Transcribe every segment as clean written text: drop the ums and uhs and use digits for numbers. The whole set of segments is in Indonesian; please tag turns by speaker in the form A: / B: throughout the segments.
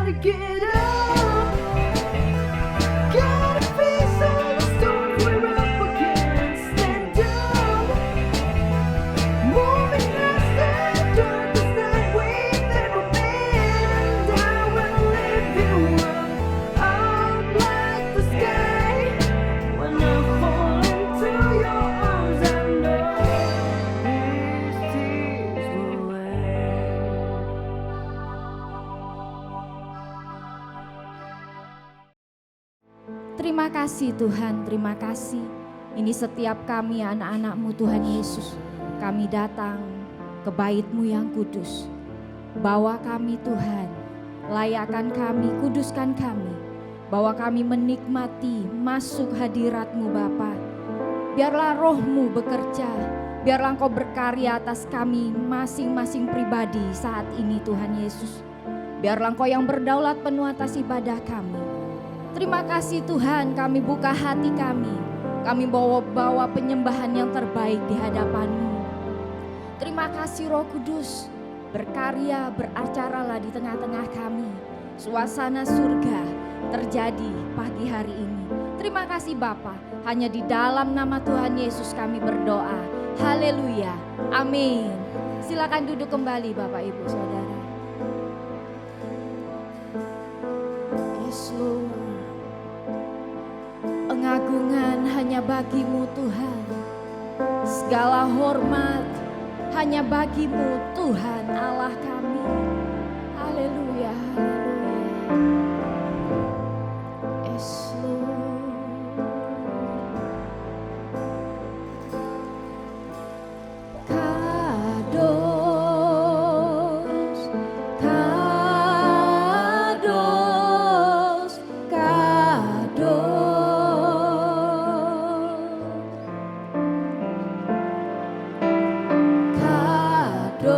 A: gotta get up. Gotta face all the storms we're up against. Stand up. Moving past the darkest night we've ever been. And I will lift you up like the sky. When I fall into your arms, I know these tears will end.
B: Terima kasih Tuhan, terima kasih. Ini setiap kami anak-anak-Mu Tuhan Yesus. Kami datang ke bait-Mu yang kudus. Bawa kami Tuhan, layakkan kami, kuduskan kami. Bawa kami menikmati masuk hadirat-Mu Bapa. Biarlah roh-Mu bekerja, biarlah Engkau berkarya atas kami masing-masing pribadi saat ini Tuhan Yesus. Biarlah Engkau yang berdaulat penuh atas ibadah kami. Terima kasih Tuhan, kami buka hati kami. Kami bawa penyembahan yang terbaik di hadapan-Mu. Terima kasih Roh Kudus, berkarya, beracaralah di tengah-tengah kami. Suasana surga terjadi pagi hari ini. Terima kasih Bapa, hanya di dalam nama Tuhan Yesus kami berdoa. Haleluya, amin. Silakan duduk kembali Bapak Ibu Saudara. Yes Lord. Pengagungan hanya bagi-Mu Tuhan. Segala hormat hanya bagi-Mu Tuhan Allah kami. Haleluya, haleluya. Yes Lord. Kados, kados, kados. Kados.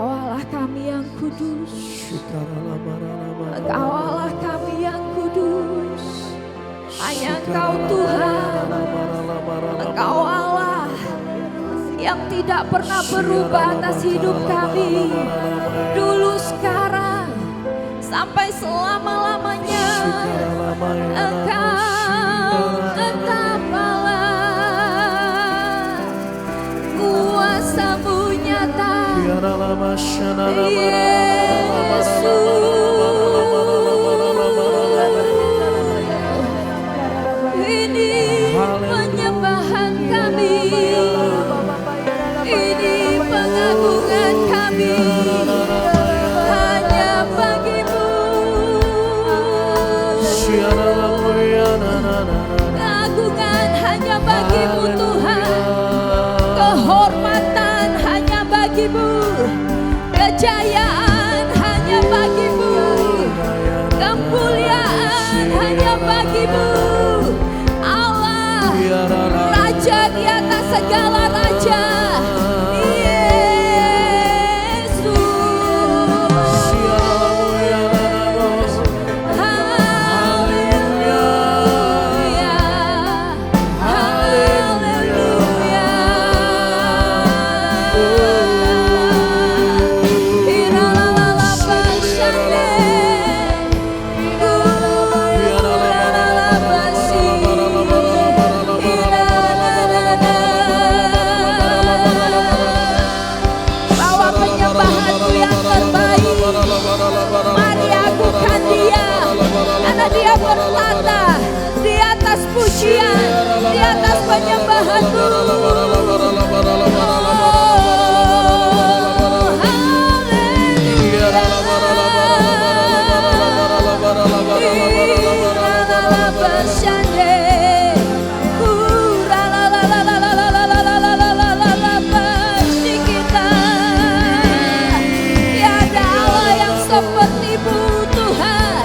B: Engkau Allah kami yang kudus. Engkau Allah kami yang kudus. Hanya Engkau Tuhan. Engkau Allah yang tidak pernah berubah atas hidup kami. Dulu, sekarang, sampai selama-lamanya. Engkau tetap Allah. Kuasa-Mu nyata. Ini penyembahan kami, ini pengagungan kami, hanya bagi-Mu. Keagungan hanya bagi-Mu Tuhan, kehormatan hanya bagi-Mu, kejayaan hanya bagi-Mu, kemuliaan hanya bagi-Mu. Allah, Raja di atas segala raja. Dia bertata di atas pujian, di atas penyembahan-Mu. Tiada Allah yang seperti-Mu Tuhan.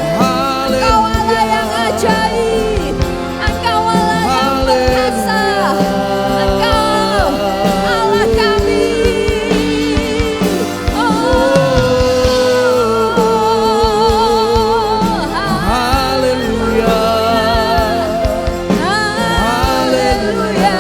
B: Engkau Allah yang ajaib, Engkau Allah yang perkasa, Engkau Allah kami.
C: Haleluya,
B: Haleluya.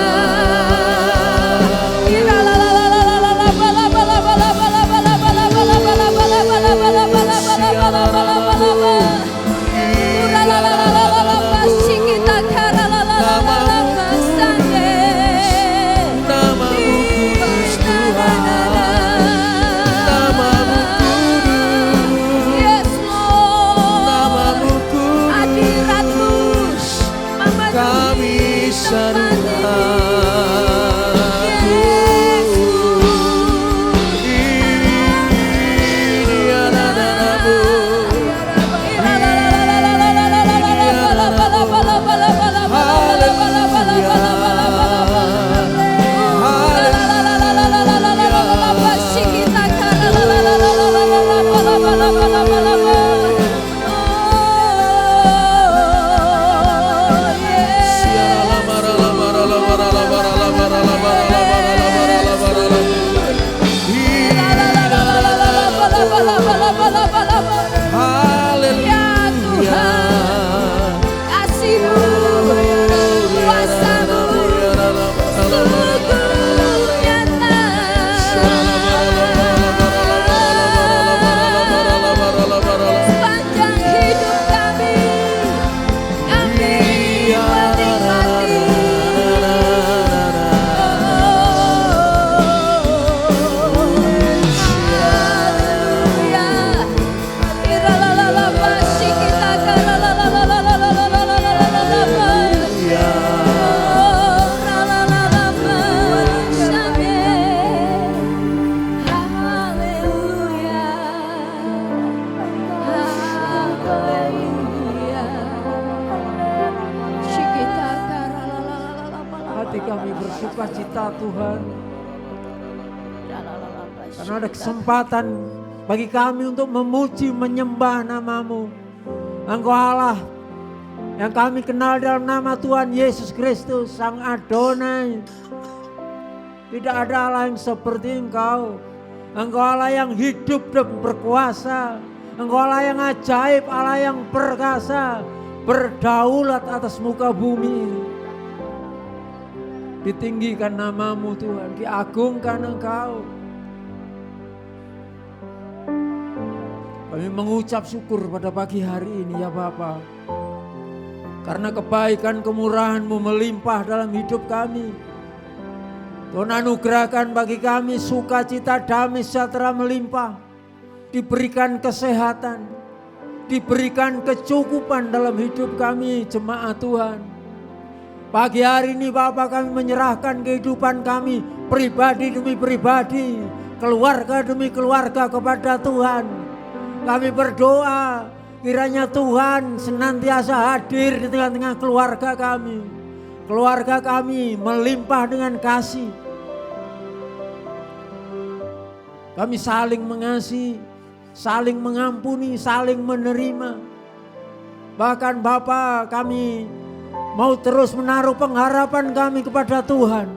C: sukacita Tuhan. Karena ada kesempatan bagi kami untuk memuji, menyembah nama-Mu. Engkau Allah yang kami kenal dalam nama Tuhan Yesus Kristus, Sang Adonai. Tidak ada Allah yang seperti Engkau. Engkau Allah yang hidup dan berkuasa. Engkau Allah yang ajaib, Allah yang perkasa, berdaulat atas muka bumi ini. Ditinggikan namamu Tuhan, diagungkan Engkau. Kami mengucap syukur pada pagi hari ini ya Bapa. Karena kebaikan kemurahan-Mu melimpah dalam hidup kami. Tuhan anugerahkan bagi kami sukacita, damai sejahtera melimpah. Diberikan kesehatan, diberikan kecukupan dalam hidup kami jemaat Tuhan. Pagi hari ini Bapa, kami menyerahkan kehidupan kami pribadi demi pribadi, keluarga demi keluarga kepada Tuhan. Kami berdoa kiranya Tuhan senantiasa hadir di tengah-tengah keluarga kami. Keluarga kami melimpah dengan kasih. Kami saling mengasihi, saling mengampuni, saling menerima. Bahkan Bapa, kami mau terus menaruh pengharapan kami kepada Tuhan.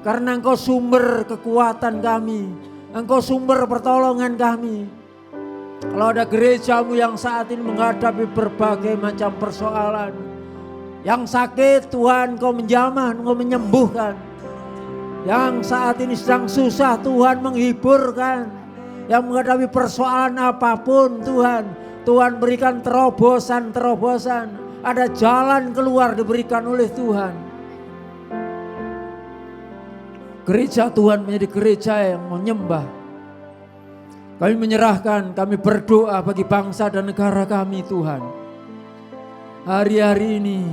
C: Karena Engkau sumber kekuatan kami, Engkau sumber pertolongan kami. Kalau ada gerejamu yang saat ini menghadapi berbagai macam persoalan, yang sakit Tuhan Engkau menjamah, Engkau menyembuhkan. Yang saat ini sedang susah Tuhan menghiburkan. Yang menghadapi persoalan apapun Tuhan berikan terobosan. Ada jalan keluar diberikan oleh Tuhan. Gereja Tuhan menjadi gereja yang menyembah. Kami menyerahkan, kami berdoa bagi bangsa dan negara kami Tuhan. Hari-hari ini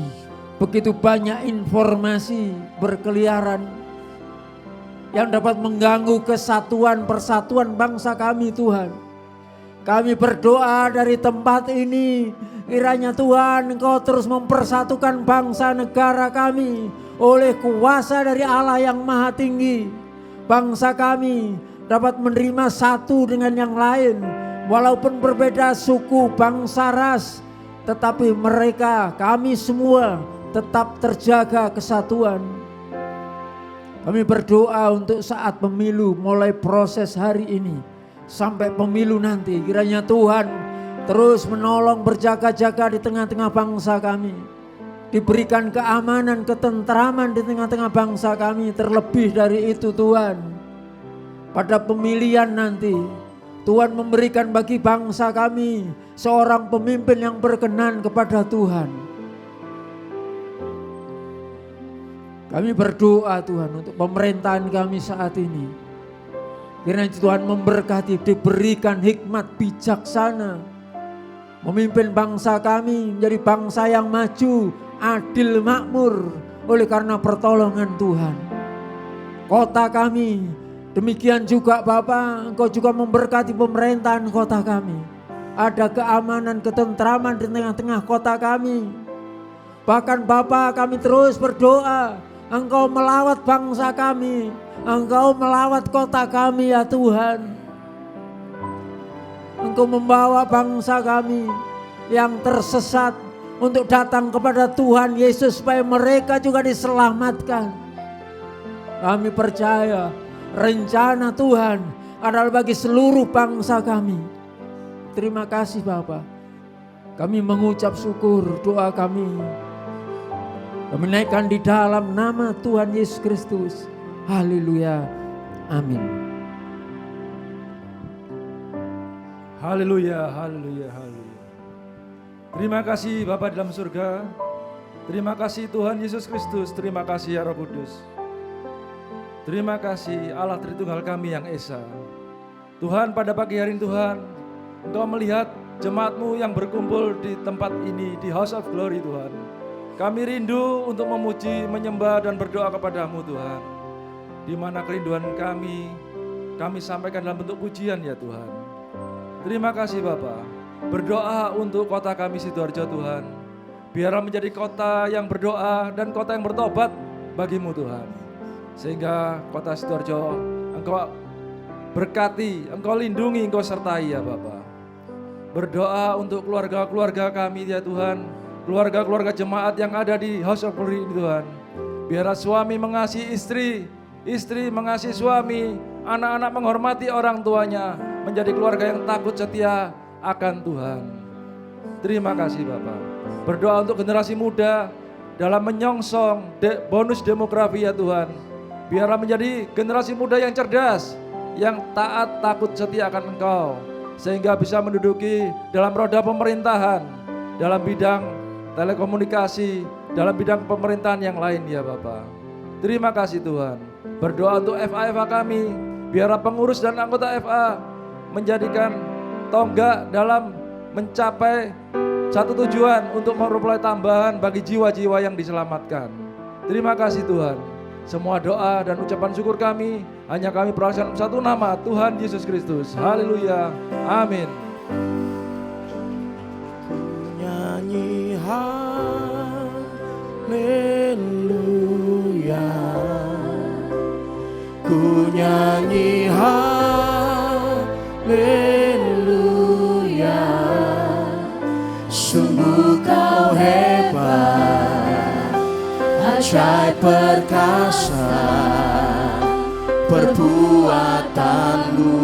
C: begitu banyak informasi berkeliaran yang dapat mengganggu kesatuan persatuan bangsa kami Tuhan. Kami berdoa dari tempat ini, kiranya Tuhan Engkau terus mempersatukan bangsa negara kami oleh kuasa dari Allah yang Maha Tinggi. Bangsa kami dapat menerima satu dengan yang lain, walaupun berbeda suku, bangsa, ras, tetapi mereka, kami semua tetap terjaga kesatuan. Kami berdoa untuk saat pemilu, mulai proses hari ini sampai pemilu nanti, kiranya Tuhan terus menolong, berjaga-jaga di tengah-tengah bangsa kami. Diberikan keamanan, ketentraman di tengah-tengah bangsa kami. Terlebih dari itu Tuhan, pada pemilihan nanti, Tuhan memberikan bagi bangsa kami seorang pemimpin yang berkenan kepada Tuhan. Kami berdoa Tuhan untuk pemerintahan kami saat ini. Kiranya Tuhan memberkati, diberikan hikmat bijaksana. Memimpin bangsa kami menjadi bangsa yang maju, adil, makmur oleh karena pertolongan Tuhan. Kota kami, demikian juga Bapa, Engkau juga memberkati pemerintahan kota kami. Ada keamanan, ketentraman di tengah-tengah kota kami. Bahkan Bapa, kami terus berdoa, Engkau melawat bangsa kami, Engkau melawat kota kami ya Tuhan. Engkau membawa bangsa kami yang tersesat untuk datang kepada Tuhan Yesus supaya mereka juga diselamatkan. Kami percaya rencana Tuhan adalah bagi seluruh bangsa kami. Terima kasih Bapa. Kami mengucap syukur, doa kami kami naikkan di dalam nama Tuhan Yesus Kristus. Haleluya. Amin.
D: Haleluya, haleluya, haleluya. Terima kasih Bapa di dalam surga. Terima kasih Tuhan Yesus Kristus. Terima kasih ya Roh Kudus. Terima kasih Allah Tritunggal kami yang Esa. Tuhan, pada pagi hari ini Tuhan, Engkau melihat jemaat-Mu yang berkumpul di tempat ini, di House of Glory Tuhan. Kami rindu untuk memuji, menyembah dan berdoa kepadamu Tuhan. Di mana kerinduan kami sampaikan dalam bentuk pujian ya Tuhan. Terima kasih Bapa. Berdoa untuk kota kami Sidoarjo Tuhan. Biarlah menjadi kota yang berdoa dan kota yang bertobat bagimu Tuhan. Sehingga kota Sidoarjo Engkau berkati, Engkau lindungi, Engkau sertai ya Bapa. Berdoa untuk keluarga-keluarga kami ya Tuhan. Keluarga-keluarga jemaat yang ada di House of Glory ini Tuhan. Biarlah suami mengasihi istri, istri mengasihi suami, anak-anak menghormati orang tuanya, menjadi keluarga yang takut setia akan Tuhan. Terima kasih Bapak. Berdoa untuk generasi muda dalam menyongsong bonus demografi ya Tuhan. Biarlah menjadi generasi muda yang cerdas, yang taat, takut, setia akan Engkau, sehingga bisa menduduki dalam roda pemerintahan, dalam bidang telekomunikasi, dalam bidang pemerintahan yang lain ya Bapak. Terima kasih Tuhan. Berdoa untuk FA kami, biarlah pengurus dan anggota FA menjadikan tonggak dalam mencapai satu tujuan untuk memperoleh tambahan bagi jiwa-jiwa yang diselamatkan. Terima kasih Tuhan. Semua doa dan ucapan syukur kami hanya kami percayakan satu nama, Tuhan Yesus Kristus. Haleluya. Amin.
E: Nyanyi haleluya, ku nyanyi haleluya, sungguh kau hebat, ajaib perkasa perbuatanmu.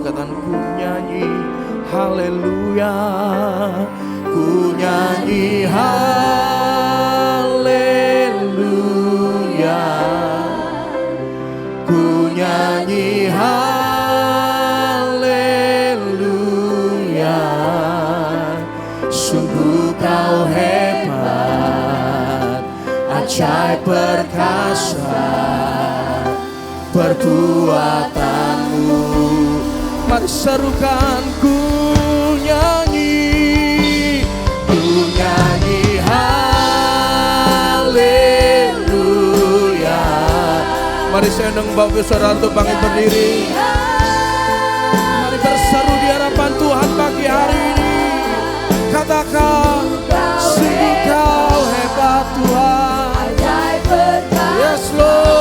E: Katakan ku nyanyi haleluya, ku nyanyi haleluya, ku nyanyi haleluya, sungguh kau hebat, ajaib perkasa perbuatanmu. Mari serukan ku nyanyi haleluya. Mari saya undang Bapak Saudara untuk bangkit berdiri. Mari berseru di hadapan Tuhan pagi hari ini. Katakan, sungguh kau hebat Tuhan. Yes Lord.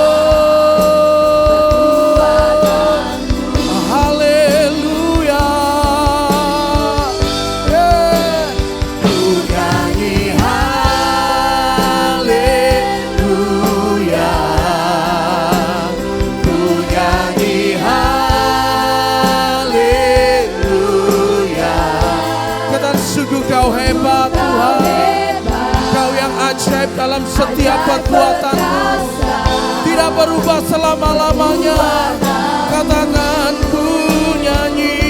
E: Kau hebat Tuhan, Kau yang ajaib dalam setiap perbuatanmu, tidak berubah selama-lamanya. Katakan ku nyanyi,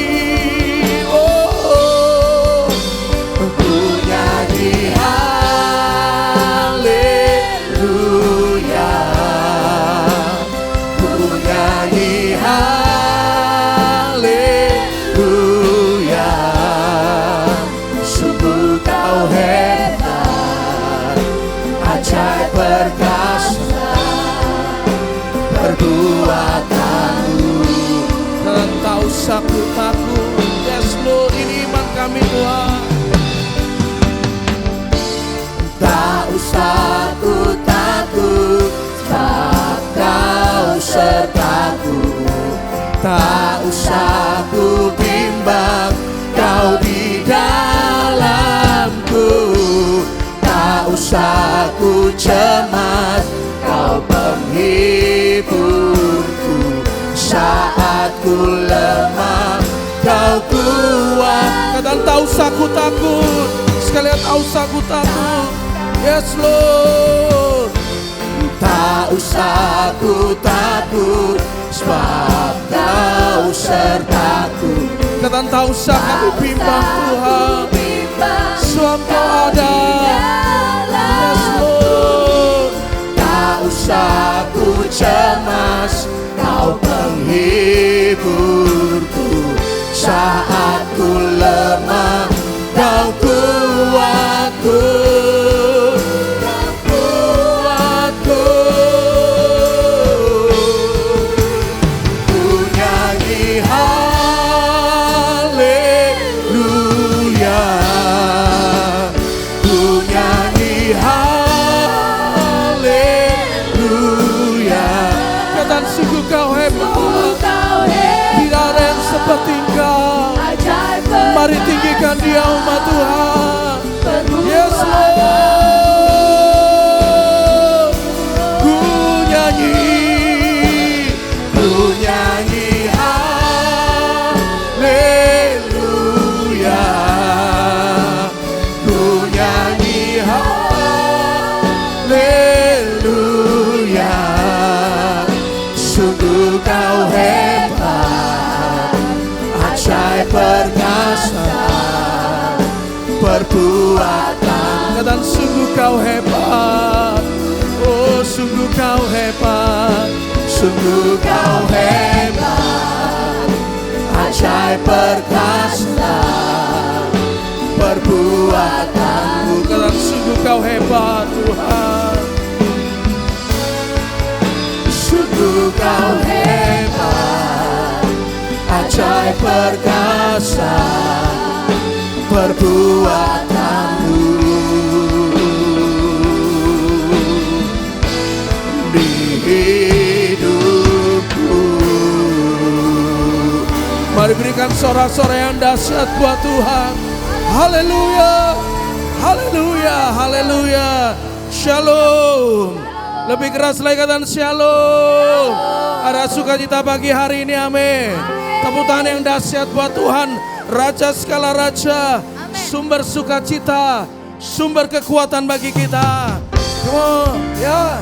E: oh, ku nyanyi haleluya, ku nyanyi haleluya, kau hebat, ajaib perkasa perbuatanmu. Dan tak usah ku takut, yes Lord, ini iman kami Tuhan. Tak usah ku takut, sebab Kau sertaku. Tak usah ku bimbang, Kau di dalamku. Tak usah ku cemas, Kau penghiburku. Saat ku lemah, Kau kuat. Katakan tak usah ku takut, sekalian tak usah ku takut. Yes Lord. Tak usah ku takut, sebab Kau sertaku. Katakan tak usah kami bimbang Tuhan, sebab Kau ada. Yes Lord. Tak usah ku cemas, Kau penghiburku. Saat ku lemah, Kau kuatku. Seperti Engkau, mari tinggikan Dia umat Tuhan. Yes Lord. Ku nyanyi, ku perbuatan. Dan sungguh kau hebat, oh sungguh kau hebat, sungguh kau hebat, ajaib perkasa perbuatanmu. Dan sungguh kau hebat Tuhan, sungguh kau hebat, ajaib perkasa perbuatanmu di hidupku. Mari berikan sorak-sorai yang dahsyat buat Tuhan. Haleluya, haleluya, haleluya. Shalom. Lebih keras lagi katakan shalom. Ada sukacita pagi hari ini, amin. Tepuk tangan yang dahsyat buat Tuhan, Raja segala raja, sumber sukacita, sumber kekuatan bagi kita. Come on, ya.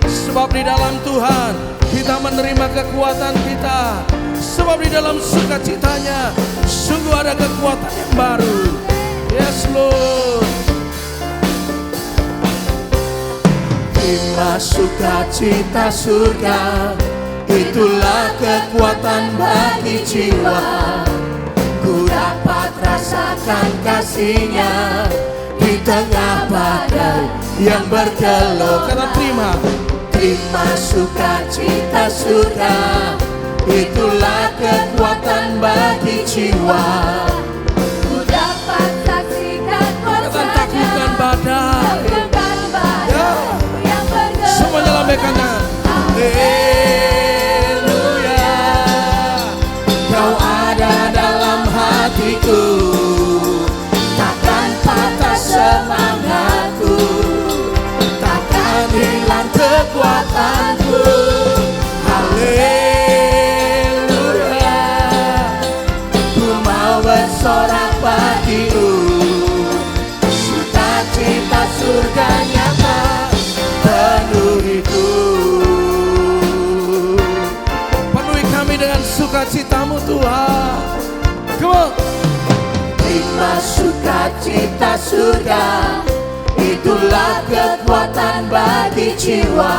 E: Sebab di dalam Tuhan kita menerima kekuatan kita. Sebab di dalam sukacitanya sungguh ada kekuatan yang baru. Yes Lord. Terima sukacita surga, itulah kekuatan bagi jiwa. Ku dapat rasakan kasih-Nya di tengah badai yang bergelora. Kata terima sukacita surga, itulah kekuatan bagi jiwa.
A: Ku dapat saksikan kuasa-Nya,
E: Takutkan badai.
A: takutkan badai yang bergelora.
E: Semuanya lambaikan tangan. Haleluya, Kau ada dalam hatiku, takkan patah semangatku, takkan hilang kekuatanku. Haleluya, ku mau bersorak bagimu, sukacita surga nyata penuhiku. Penuhi kami dengan sukacitamu Tuhan. Come on. Terima sukacita surga, itulah kekuatan bagi jiwa.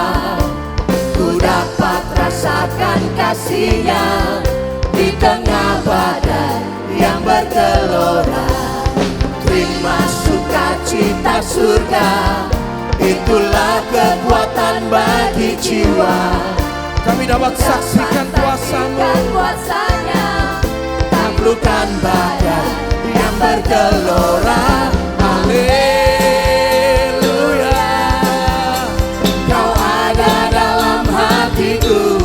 E: Ku dapat rasakan kasih-Nya di tengah badai yang bergelora. Terima sukacita surga, itulah kekuatan bagi jiwa. Kami dapat saksikan kuasa-Mu,
A: kuasa-Nya,
E: taklukkan badai yang bergelora. Haleluya, Kau ada dalam hatiku,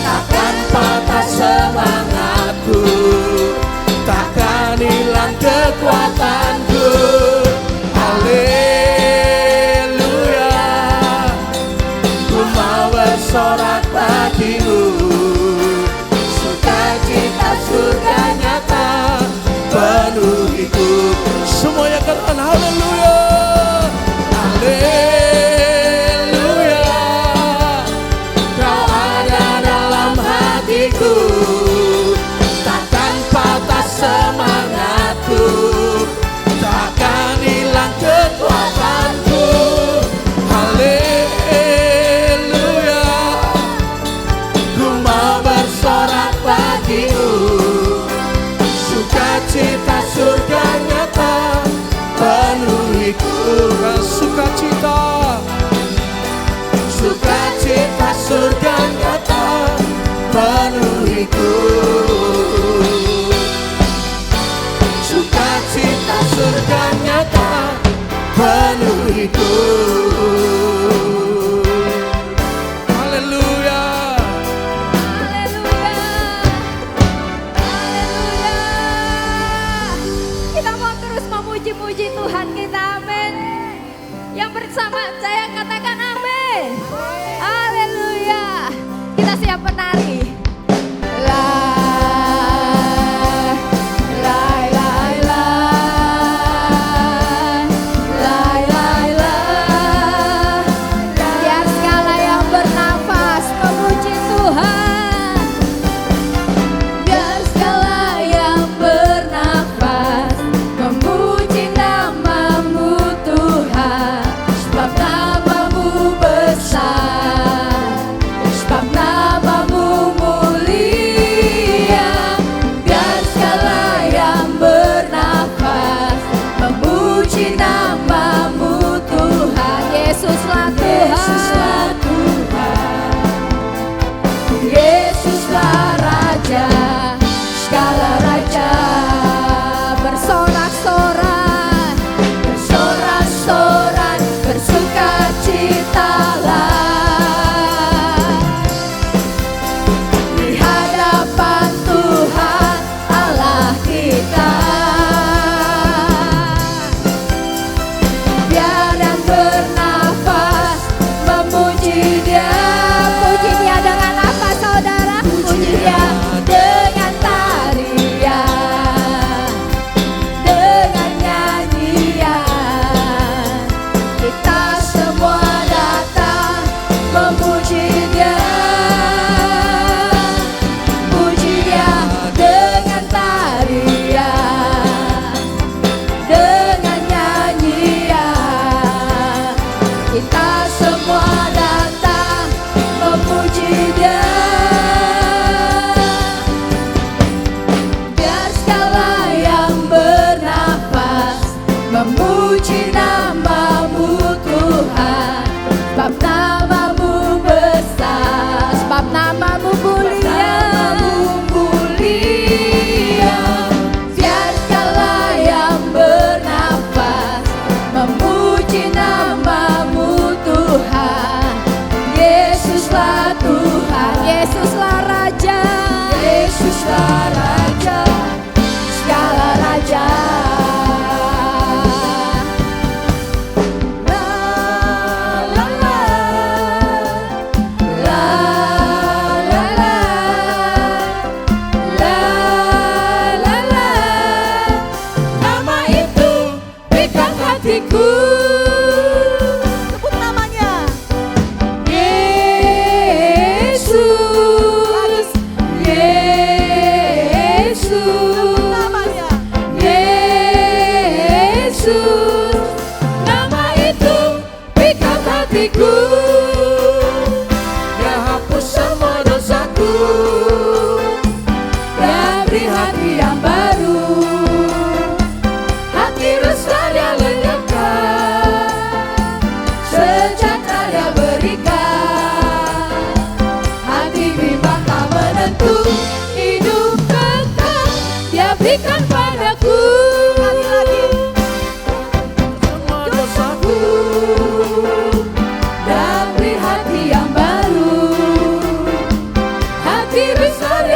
E: takkan patah semangatku, takkan hilang kekuatanku. Haleluya, ku mau bersorak bagimu, sukacita surga nyata penuhiku. Semuanya katakan haleluya, haleluya, Kau ada dalam hatiku, takkan patah semangatku, takkan hilang kekuatanku. Haleluya, ku mau bersorak bagimu, sukacita surga nyata penuhiku. Sukacita, sukacita surga nyata penuhiku. Sukacita surga nyata penuhiku. Haleluya.
A: haleluya, haleluya. Kita mau terus memuji-muji Tuhan kita, amin. Yang bersama saya katakan amin. Haleluya. Kita siap menari. La la la la la la la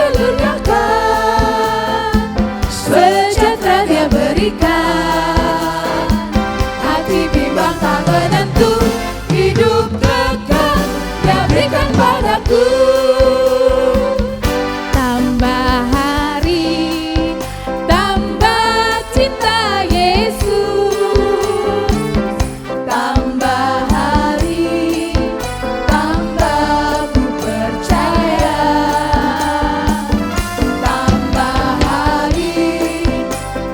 A: gelurakan, sejahtera Dia berikan. Hati bimbang tak menentu, hidup kekal Dia berikan padaku. Tambah hari, tambah cinta Yesus. Tambah hari, tambah ku percaya. Tambah hari,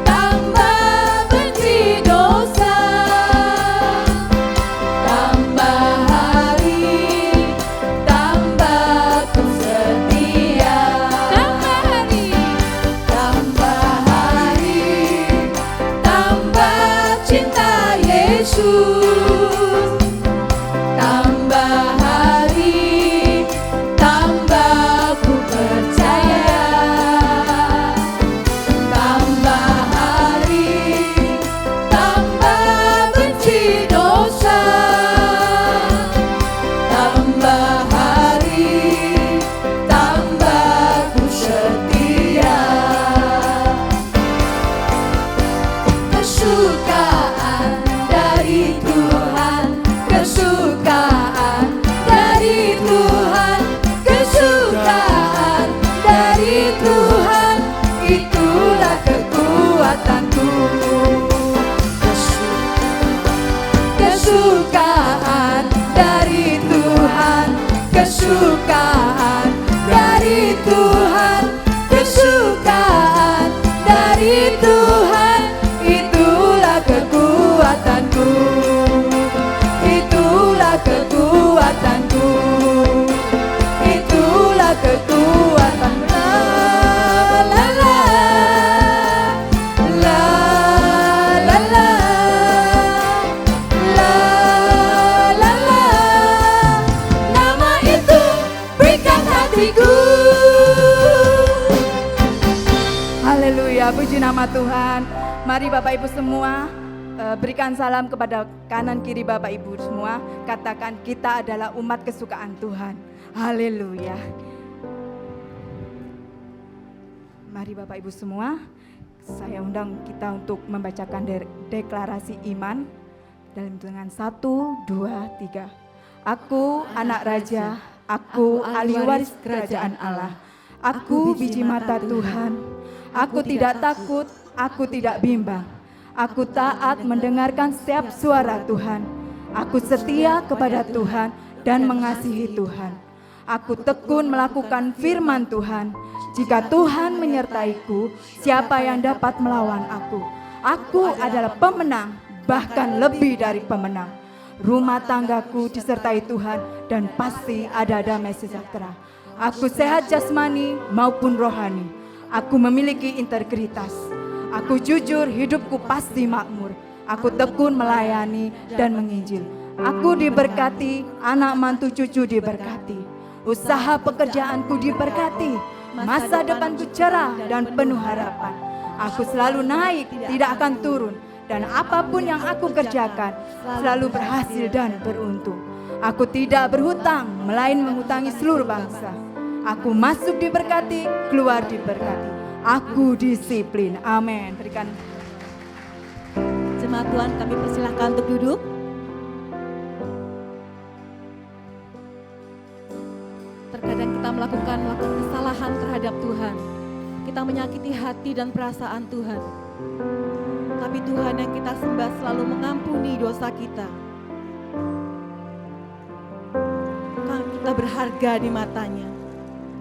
A: tambah benci dosa. Tambah hari, tambah ku setia. Tambah hari, tambah cinta Yesus. Tambah hari, tambah ku percaya. Tambah hari, tambah benci dosa. Tambah hari, tambah ku setia. Kesukaan dari Tuhan, kesukaan dari Tuhan, kesukaan dari Tuhan, itulah kekuatanku. Kesukaan dari Tuhan, kesukaan dari Tuhan, kesukaan dari Tuhan, itulah kekuatanku. Itulah kekuatanku. Itulah kekuatan. La la la la la la la la. Nama itu berikan hatiku. Haleluya, puji nama Tuhan. Mari Bapak Ibu semua berikan salam kepada kanan kiri Bapak Ibu semua. Katakan kita adalah umat kesukaan Tuhan. Haleluya. Mari Bapak Ibu semua, saya undang kita untuk membacakan deklarasi iman dengan 1, 2, 3. Aku anak raja, aku ahli waris kerajaan Allah. Aku biji mata Tuhan. Aku tidak takut, aku tidak bimbang. Aku taat mendengarkan setiap suara Tuhan. Aku setia kepada Tuhan dan mengasihi Tuhan. Aku tekun melakukan firman Tuhan. Jika Tuhan menyertaiku, siapa yang dapat melawan aku? Aku adalah pemenang, bahkan lebih dari pemenang. Rumah tanggaku disertai Tuhan dan pasti ada damai sejahtera. Aku sehat jasmani maupun rohani. Aku memiliki integritas. Aku jujur, hidupku pasti makmur. Aku tekun melayani dan menginjil. Aku diberkati, anak mantu cucu diberkati. Usaha pekerjaanku diberkati. Masa depanku cerah dan penuh harapan. Aku selalu naik, tidak akan turun. Dan apapun yang aku kerjakan selalu berhasil dan beruntung. Aku tidak berhutang, melainkan menghutangi seluruh bangsa. Aku masuk diberkati, keluar diberkati. Aku disiplin. Amin. Berikan
F: Jemaat Tuhan, kami persilahkan untuk duduk. Terkadang kita melakukan kesalahan terhadap Tuhan. Kita menyakiti hati dan perasaan Tuhan. Tapi Tuhan yang kita sembah selalu mengampuni dosa kita. Kita berharga di matanya.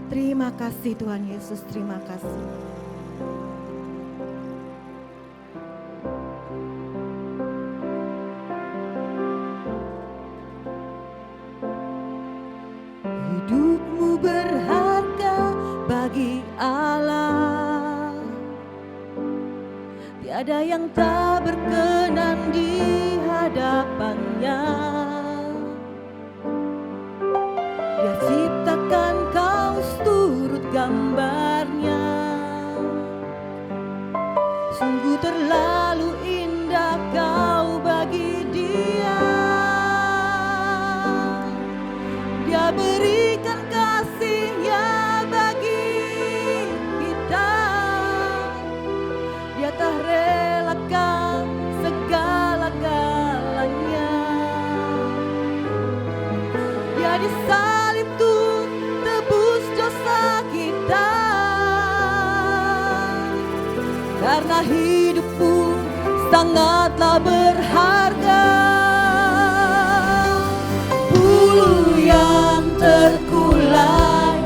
F: Terima kasih Tuhan Yesus, terima kasih. Hidupmu berharga bagi Allah. Tiada yang tak berkenan di hadapannya. Dia ciptakan kau seturut gambarnya. Sungguh terlalu indah kau bagi Dia. Dia berikan kasih-Nya bagimu. karena hidupku sangatlah berharga. Bulu yang terkulai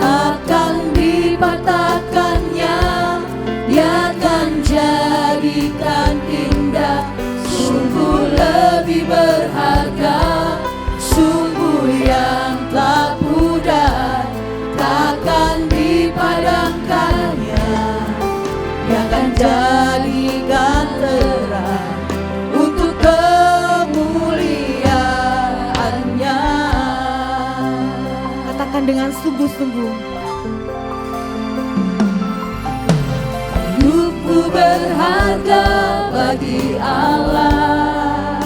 F: akan dipatahkannya, dia akan jadikan indah, sungguh lebih berharga. Sumbu yang telah pudar takkan dipadamkannya, dia akan jadikan terang untuk kemuliaannya. Katakan dengan sungguh-sungguh, hidupku berharga bagi Allah,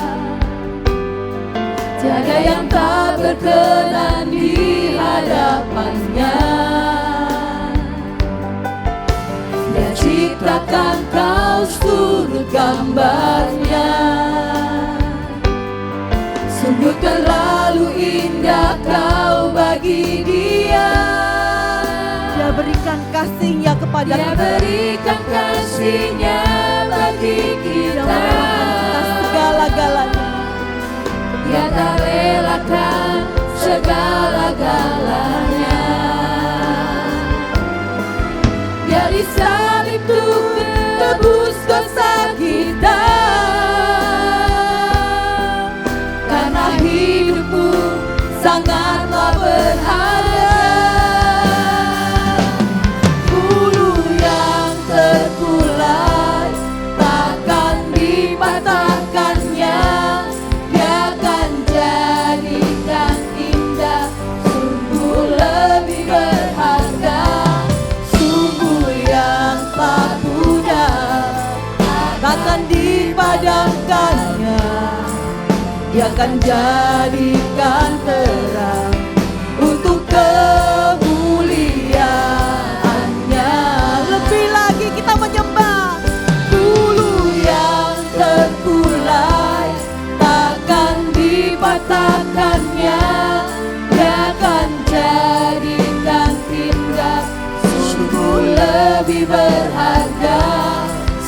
F: tiada yang tak berkenan di hadapannya. Dia ciptakan kau seturut gambarnya, sungguh terlalu indah kau bagi dia. Dia berikan kasihnya kepada
B: Dia berikan kasihnya bagi kita,
F: segala-galanya.
B: Dia tak relakan segala-galanya. Dia disalib untuk tebus dosa kita,
F: Karena hidupmu sangatlah berharga. Bulu yang terkulai takkan dipatahkannya, dia akan jadikan indah, sungguh lebih berharga. Sumbu yang tak pudar takkan dipadamkannya, dia akan jadikan terang untuk kemuliaannya. Lebih lagi kita menyembah. Bulu yang terkulai takkan dipatahkannya, dia akan jadikan indah, sungguh lebih berharga.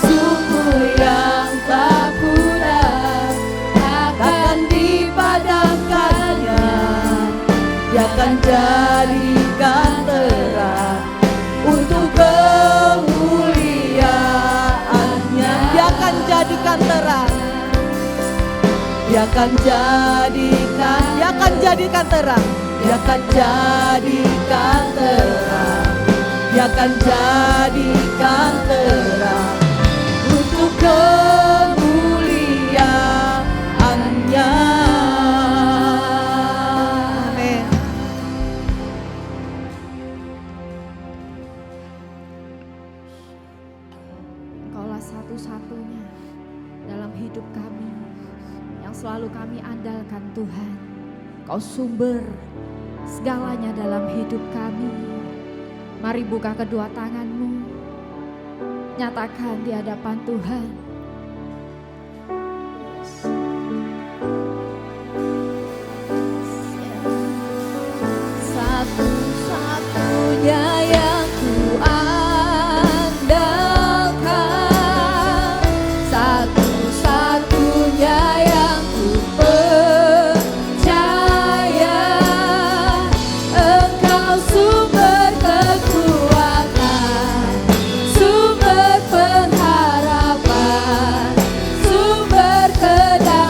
F: Sumbu yang tak pudar takkan dipadamkannya, dia akan jadikan terang untuk kemuliaannya. Dia akan jadikan terang, dia akan jadikan terang, dia akan jadikan terang, dia akan jadikan terang untuk kemuliaannya. Amin.
B: Engkaulah satu-satunya dalam hidup kami yang selalu kami andalkan Tuhan. Kau sumber segalanya dalam hidup kami. Mari buka kedua tanganmu, nyatakan di hadapan Tuhan. Satu-satunya yang ku andalkan, satu-satunya yang ku percaya, Engkau sumber kekuatan, sumber pengharapan, sumber kedamaian.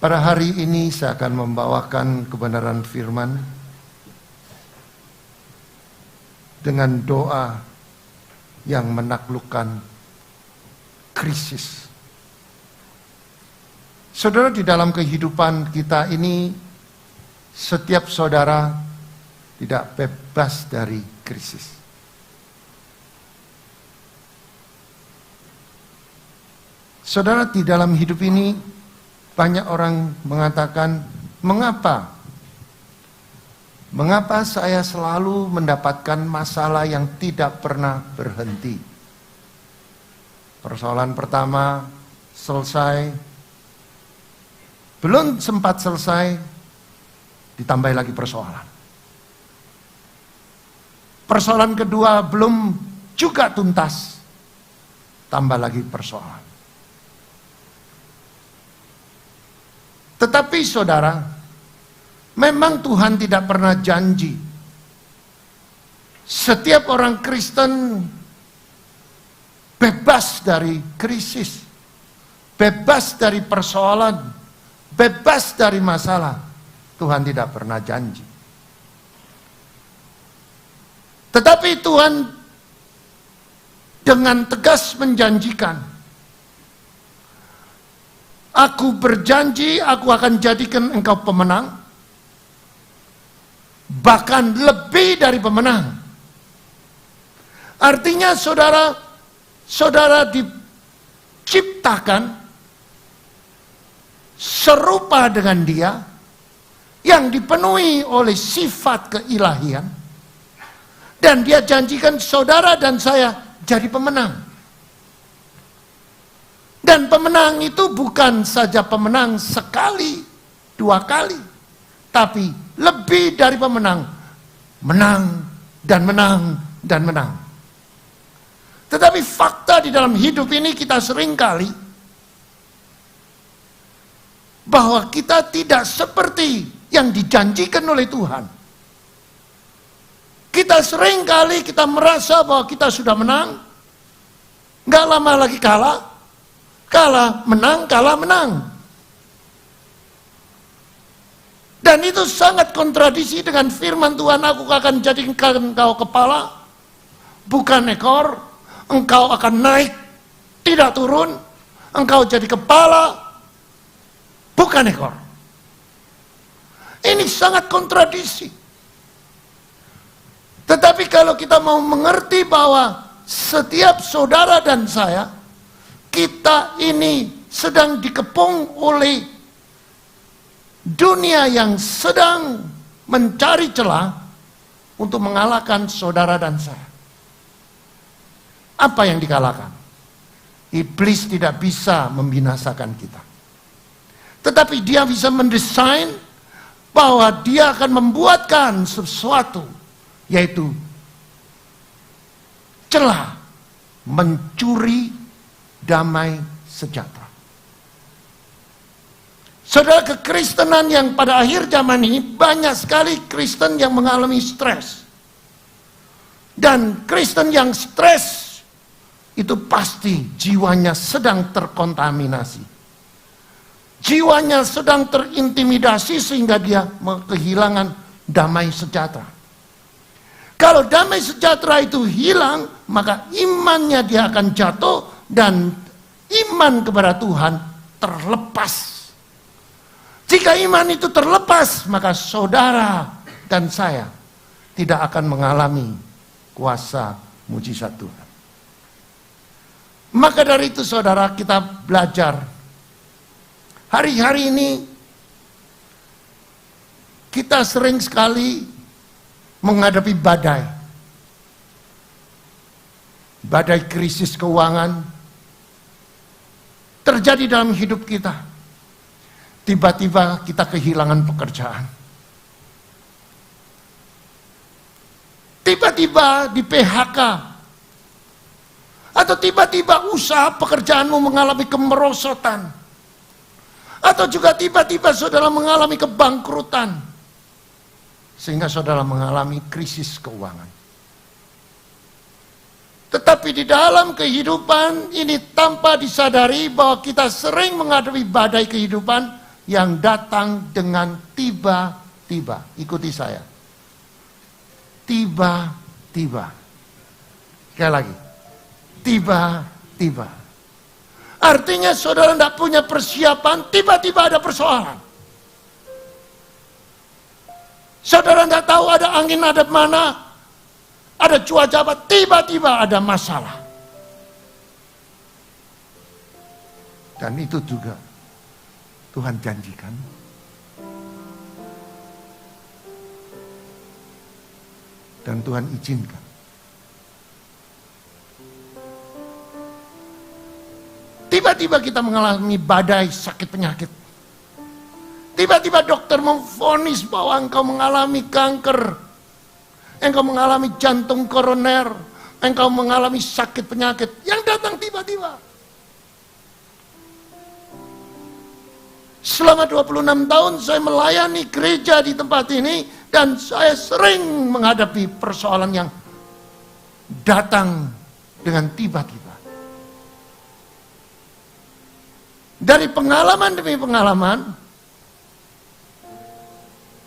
G: Pada hari ini saya akan membawakan kebenaran firman dengan doa yang menaklukkan krisis. Saudara, di dalam kehidupan kita ini, setiap saudara tidak bebas dari krisis. Saudara, di dalam hidup ini banyak orang mengatakan, mengapa saya selalu mendapatkan masalah yang tidak pernah berhenti? Persoalan pertama selesai, belum sempat selesai, ditambah lagi persoalan. Persoalan kedua belum juga tuntas, tambah lagi persoalan. Tetapi saudara, memang Tuhan tidak pernah janji setiap orang Kristen bebas dari krisis, bebas dari persoalan, bebas dari masalah. Tuhan tidak pernah janji. Tetapi Tuhan dengan tegas menjanjikan, Aku berjanji aku akan jadikan engkau pemenang, bahkan lebih dari pemenang. Artinya saudara diciptakan serupa dengan Dia, yang dipenuhi oleh sifat keilahian, dan Dia janjikan saudara dan saya jadi pemenang. Dan pemenang itu bukan saja pemenang sekali, dua kali, tapi lebih dari pemenang. Menang dan menang dan menang. Tetapi fakta di dalam hidup ini kita seringkali bahwa kita tidak seperti yang dijanjikan oleh Tuhan. Kita seringkali kita merasa bahwa kita sudah menang, gak lama lagi kalah. Kalah menang, kalah menang. Dan itu sangat kontradiksi dengan firman Tuhan, aku akan jadikan engkau kepala, bukan ekor. Engkau akan naik, tidak turun. Engkau jadi kepala, bukan ekor. Ini sangat kontradiksi. Tetapi kalau kita mau mengerti bahwa setiap saudara dan saya, kita ini sedang dikepung oleh dunia yang sedang mencari celah untuk mengalahkan saudara dan saya. Apa yang dikalahkan? Iblis tidak bisa membinasakan kita. Tetapi dia bisa mendesain bahwa dia akan membuatkan sesuatu, yaitu celah mencuri damai sejahtera. Saudara, kekristenan yang pada akhir zaman ini banyak sekali Kristen yang mengalami stres. Dan Kristen yang stres itu pasti jiwanya sedang terkontaminasi. Jiwanya sedang terintimidasi sehingga dia kehilangan damai sejahtera. Kalau damai sejahtera itu hilang, maka imannya dia akan jatuh dan iman kepada Tuhan terlepas. Jika iman itu terlepas, maka saudara dan saya tidak akan mengalami kuasa mujizat Tuhan. Maka dari itu saudara, kita belajar. Hari-hari ini kita sering sekali menghadapi badai. Badai krisis keuangan terjadi dalam hidup kita. Tiba-tiba kita kehilangan pekerjaan. Tiba-tiba di PHK. Atau tiba-tiba usaha pekerjaanmu mengalami kemerosotan. Atau juga tiba-tiba saudara mengalami kebangkrutan. Sehingga saudara mengalami krisis keuangan. Tetapi di dalam kehidupan ini tanpa disadari bahwa kita sering menghadapi badai kehidupan, yang datang dengan tiba-tiba. Ikuti saya. Tiba-tiba. Sekali lagi. Tiba-tiba. Artinya saudara tidak punya persiapan, tiba-tiba ada persoalan. Saudara tidak tahu ada angin ada mana, ada cuaca apa, tiba-tiba ada masalah. Dan itu juga Tuhan janjikan. Dan Tuhan izinkan. Tiba-tiba kita mengalami badai sakit penyakit. Tiba-tiba dokter memvonis bahwa engkau mengalami kanker. Engkau mengalami jantung koroner. Engkau mengalami sakit penyakit yang datang tiba-tiba. Selama 26 tahun saya melayani gereja di tempat ini. Dan saya sering menghadapi persoalan yang datang dengan tiba-tiba. Dari pengalaman demi pengalaman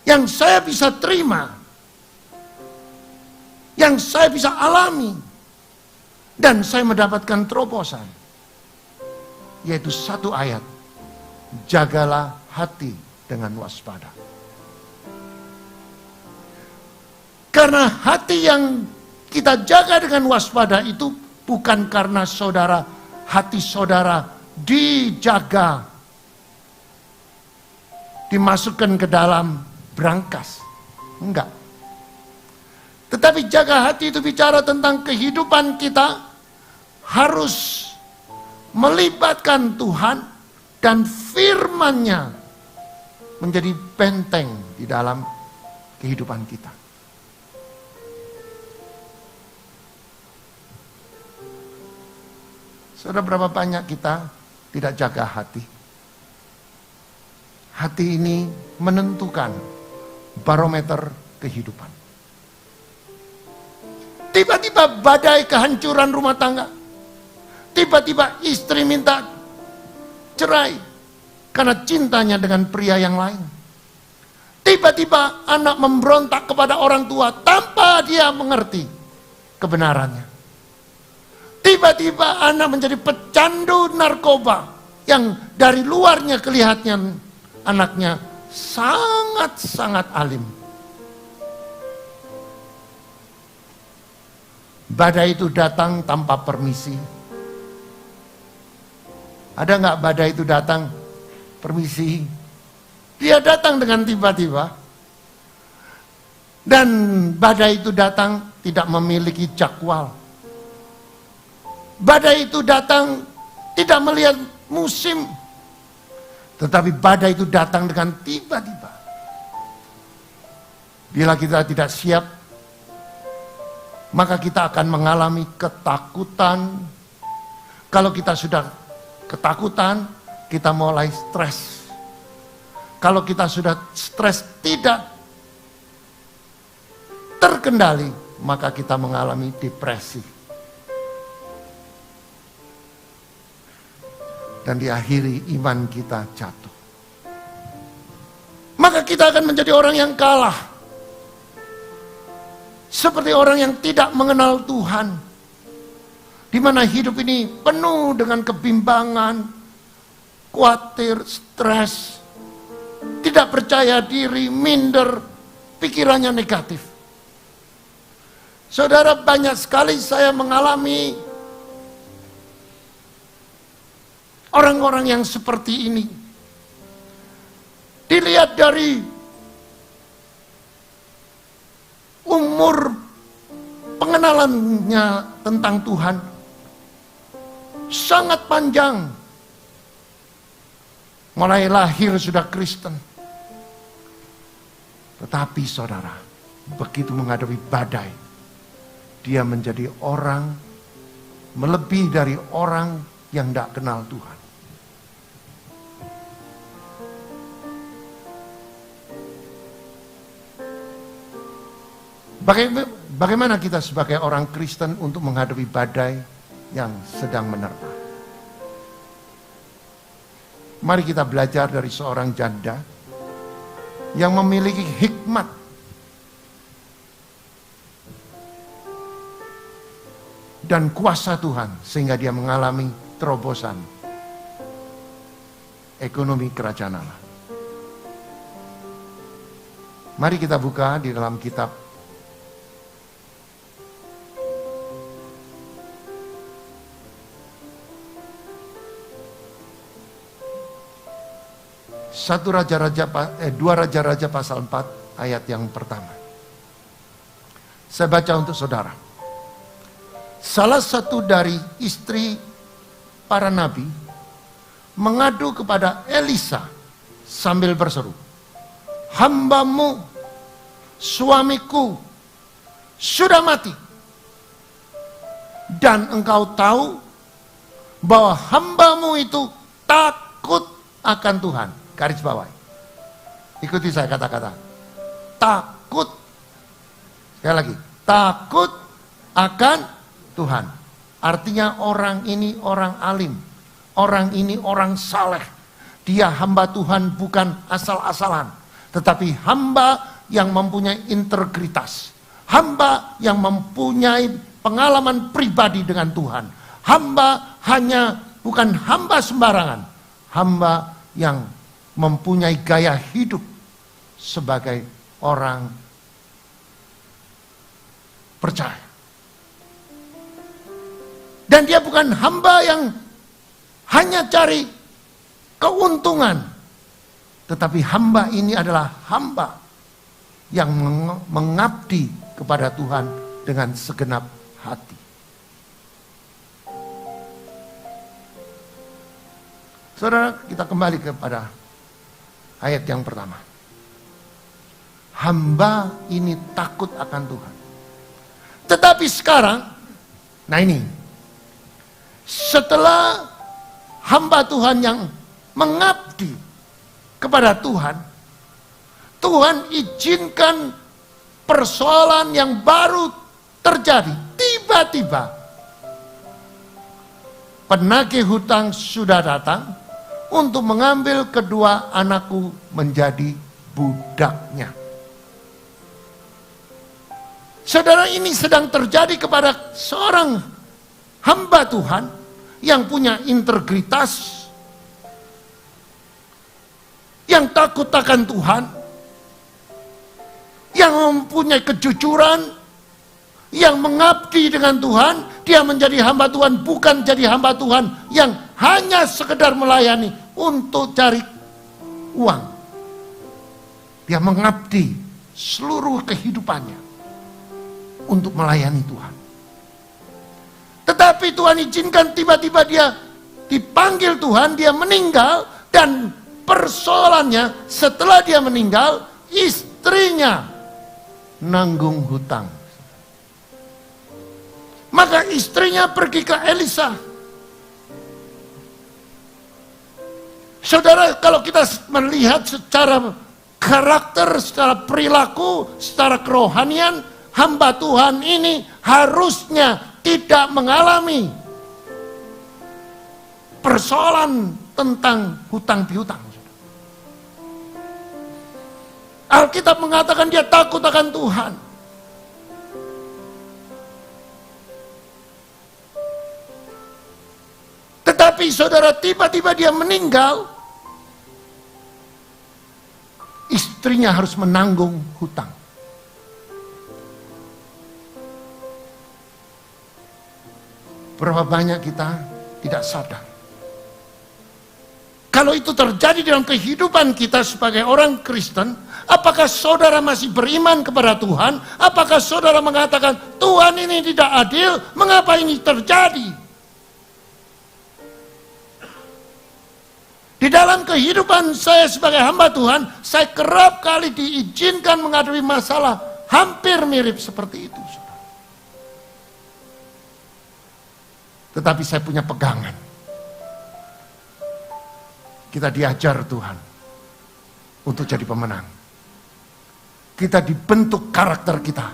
G: yang saya bisa terima, yang saya bisa alami, dan saya mendapatkan terobosan, yaitu satu ayat, jagalah hati dengan waspada. Karena hati yang kita jaga dengan waspada itu bukan karena saudara, hati saudara dijaga, dimasukkan ke dalam berangkas. Enggak. Tetapi jaga hati itu bicara tentang kehidupan kita harus melibatkan Tuhan dan firman-Nya menjadi benteng di dalam kehidupan kita. Saudara, berapa banyak kita tidak jaga hati? Hati ini menentukan barometer kehidupan. Tiba-tiba badai kehancuran rumah tangga. Tiba-tiba istri minta cerai karena cintanya dengan pria yang lain. Tiba-tiba anak memberontak kepada orang tua tanpa dia mengerti kebenarannya. Tiba-tiba anak menjadi pecandu narkoba yang dari luarnya kelihatannya anaknya sangat-sangat alim. Badai itu datang tanpa permisi. Ada nggak badai itu datang permisi? Dia datang dengan tiba-tiba. Dan badai itu datang tidak memiliki jadwal. Badai itu datang tidak melihat musim. Tetapi badai itu datang dengan tiba-tiba. Bila kita tidak siap, maka kita akan mengalami ketakutan. Kalau kita sudah ketakutan, kita mulai stres. Kalau kita sudah stres tidak terkendali, maka kita mengalami depresi. Dan diakhiri iman kita jatuh. Maka kita akan menjadi orang yang kalah. Seperti orang yang tidak mengenal Tuhan. Di mana hidup ini penuh dengan kebimbangan, khawatir, stres, tidak percaya diri, minder, pikirannya negatif. Saudara, banyak sekali saya mengalami orang-orang yang seperti ini. Dilihat dari umur pengenalannya tentang Tuhan sangat panjang. Mulai lahir sudah Kristen. Tetapi saudara, begitu menghadapi badai, dia menjadi orang melebihi dari orang yang tidak kenal Tuhan. Bagaimana kita sebagai orang Kristen untuk menghadapi badai yang sedang menerpa? Mari kita belajar dari seorang janda yang memiliki hikmat dan kuasa Tuhan sehingga dia mengalami terobosan ekonomi kerajaan Allah. Mari kita buka di dalam kitab Dua Raja-Raja pasal 4 ayat yang pertama. Saya baca untuk saudara. Salah satu dari istri para nabi mengadu kepada Elisa sambil berseru, "Hambamu, suamiku sudah mati. Dan engkau tahu bahwa hambamu itu takut akan Tuhan." Garis bawah. Ikuti saya kata-kata. Takut. Sekali lagi. Takut akan Tuhan. Artinya orang ini orang alim. Orang ini orang saleh. Dia hamba Tuhan bukan asal-asalan. Tetapi hamba yang mempunyai integritas. Hamba yang mempunyai pengalaman pribadi dengan Tuhan. Hamba bukan hamba sembarangan. Hamba yang mempunyai gaya hidup sebagai orang percaya. Dan dia bukan hamba yang hanya cari keuntungan. Tetapi hamba ini adalah hamba yang mengabdi kepada Tuhan dengan segenap hati. Saudara, kita kembali kepada ayat yang pertama. Hamba ini takut akan Tuhan. Tetapi sekarang, nah ini, setelah hamba Tuhan yang mengabdi kepada Tuhan, Tuhan izinkan persoalan yang baru terjadi. Tiba-tiba penagih hutang sudah datang untuk mengambil kedua anakku menjadi budaknya. Saudara, ini sedang terjadi kepada seorang hamba Tuhan yang punya integritas, yang takut akan Tuhan, yang mempunyai kejujuran, yang mengabdi dengan Tuhan. Dia menjadi hamba Tuhan, bukan jadi hamba Tuhan yang hanya sekedar melayani untuk cari uang. Dia mengabdi seluruh kehidupannya untuk melayani Tuhan. Tetapi Tuhan izinkan tiba-tiba dia dipanggil Tuhan, dia meninggal, dan persoalannya setelah dia meninggal, istrinya nanggung hutang. Maka istrinya pergi ke Elisa. Saudara, kalau kita melihat secara karakter, secara perilaku, secara kerohanian, hamba Tuhan ini harusnya tidak mengalami persoalan tentang hutang piutang. Alkitab mengatakan dia takut akan Tuhan. Tetapi saudara, tiba-tiba dia meninggal, istrinya harus menanggung hutang. Berapa banyak kita tidak sadar. Kalau itu terjadi dalam kehidupan kita sebagai orang Kristen, apakah saudara masih beriman kepada Tuhan? Apakah saudara mengatakan, Tuhan ini tidak adil, mengapa ini terjadi? Di dalam kehidupan saya sebagai hamba Tuhan, saya kerap kali diizinkan menghadapi masalah hampir mirip seperti itu. Tetapi saya punya pegangan. Kita diajar Tuhan untuk jadi pemenang. Kita dibentuk karakter kita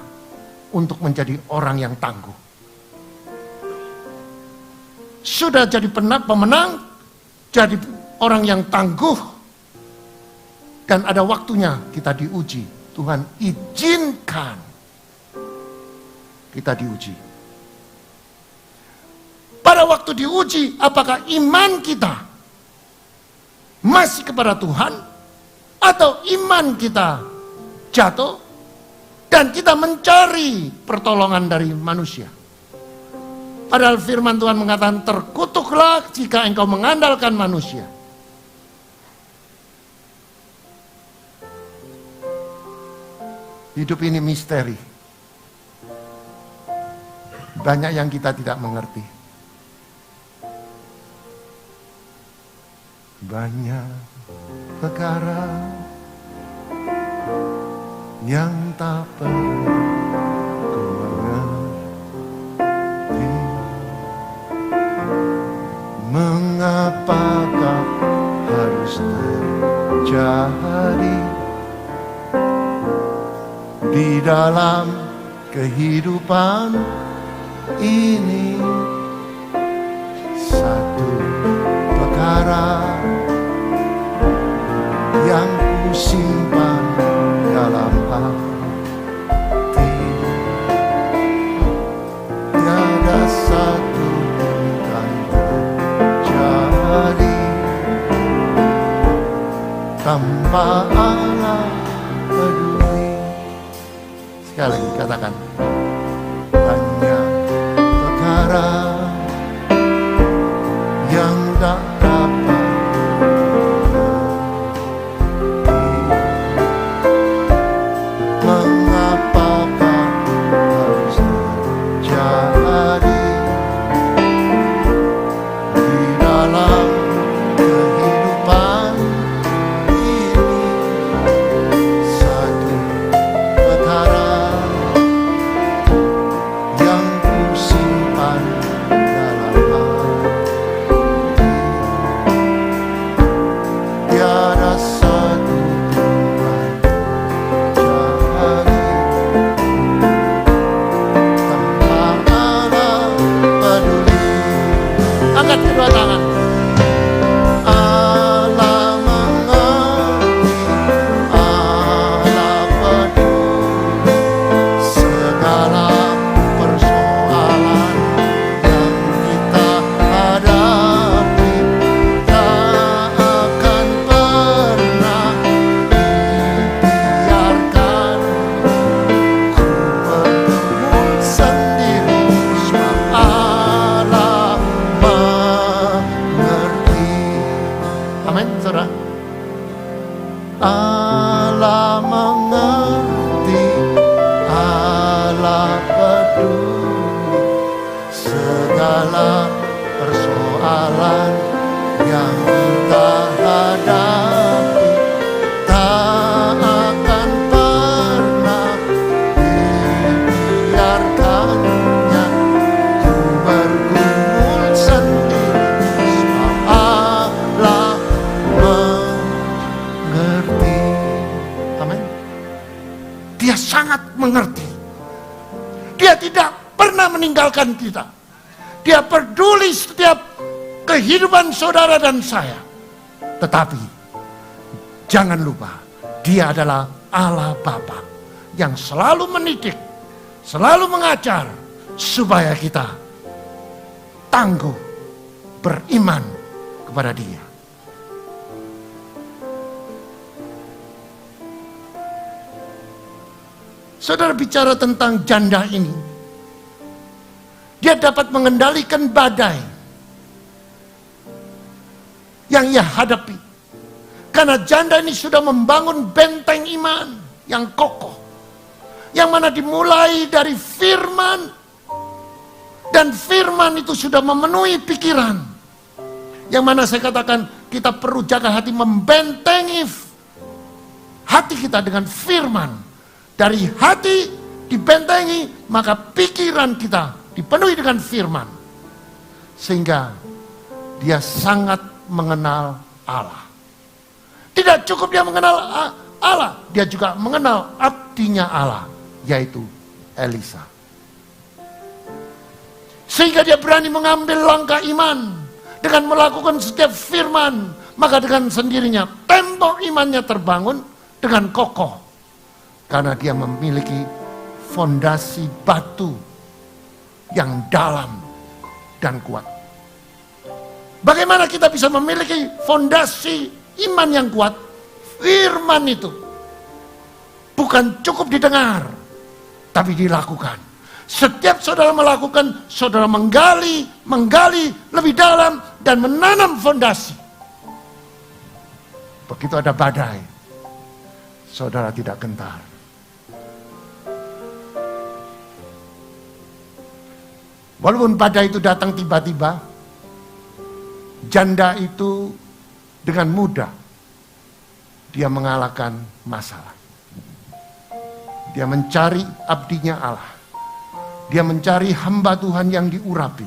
G: untuk menjadi orang yang tangguh. Sudah jadi pemenang, jadi orang yang tangguh. Dan ada waktunya kita diuji. Tuhan izinkan kita diuji. Pada waktu diuji, apakah iman kita masih kepada Tuhan, atau iman kita jatuh dan kita mencari pertolongan dari manusia. Padahal firman Tuhan mengatakan, terkutuklah jika engkau mengandalkan manusia. Hidup ini misteri. Banyak yang kita tidak mengerti. Banyak perkara yang tak pernah ku mengerti. Mengapakah harus terjadi di dalam kehidupan ini? Satu perkara yang ku simpan dalam hati, tiada satu pun kan terjadi tanpa Allah peduli. Sekali lagi katakan, banyak perkara yang tak dapat Allah mengerti, Allah peduli segala persoalan yang kita hadapi. Tak akan pernah dibiarkannya ku bergumul sendiri, sebab Allah mengerti. Amin. Dia sangat mengerti. Dia tidak pernah meninggalkan kita. Dia peduli setiap kehidupan saudara dan saya. Tetapi jangan lupa, Dia adalah Allah Bapa yang selalu mendidik, selalu mengajar supaya kita tangguh beriman kepada Dia. Saudara bicara tentang janda ini. Dia dapat mengendalikan badai yang ia hadapi. Karena janda ini sudah membangun benteng iman yang kokoh. Yang mana dimulai dari firman. Dan firman itu sudah memenuhi pikiran. Yang mana saya katakan kita perlu jaga hati, membentengi hati kita dengan firman. Dari hati dibentengi, maka pikiran kita dipenuhi dengan firman. Sehingga dia sangat mengenal Allah. Tidak cukup dia mengenal Allah, dia juga mengenal abdinya Allah, yaitu Elisa. Sehingga dia berani mengambil langkah iman dengan melakukan setiap firman, maka dengan sendirinya tembok imannya terbangun dengan kokoh. Karena dia memiliki fondasi batu yang dalam dan kuat. Bagaimana kita bisa memiliki fondasi iman yang kuat? Firman itu bukan cukup didengar, tapi dilakukan. Setiap saudara melakukan, saudara menggali lebih dalam dan menanam fondasi. Begitu ada badai, saudara tidak gentar. Walaupun badai itu datang tiba-tiba, janda itu dengan mudah dia mengalahkan masalah. Dia mencari abdinya Allah. Dia mencari hamba Tuhan yang diurapi.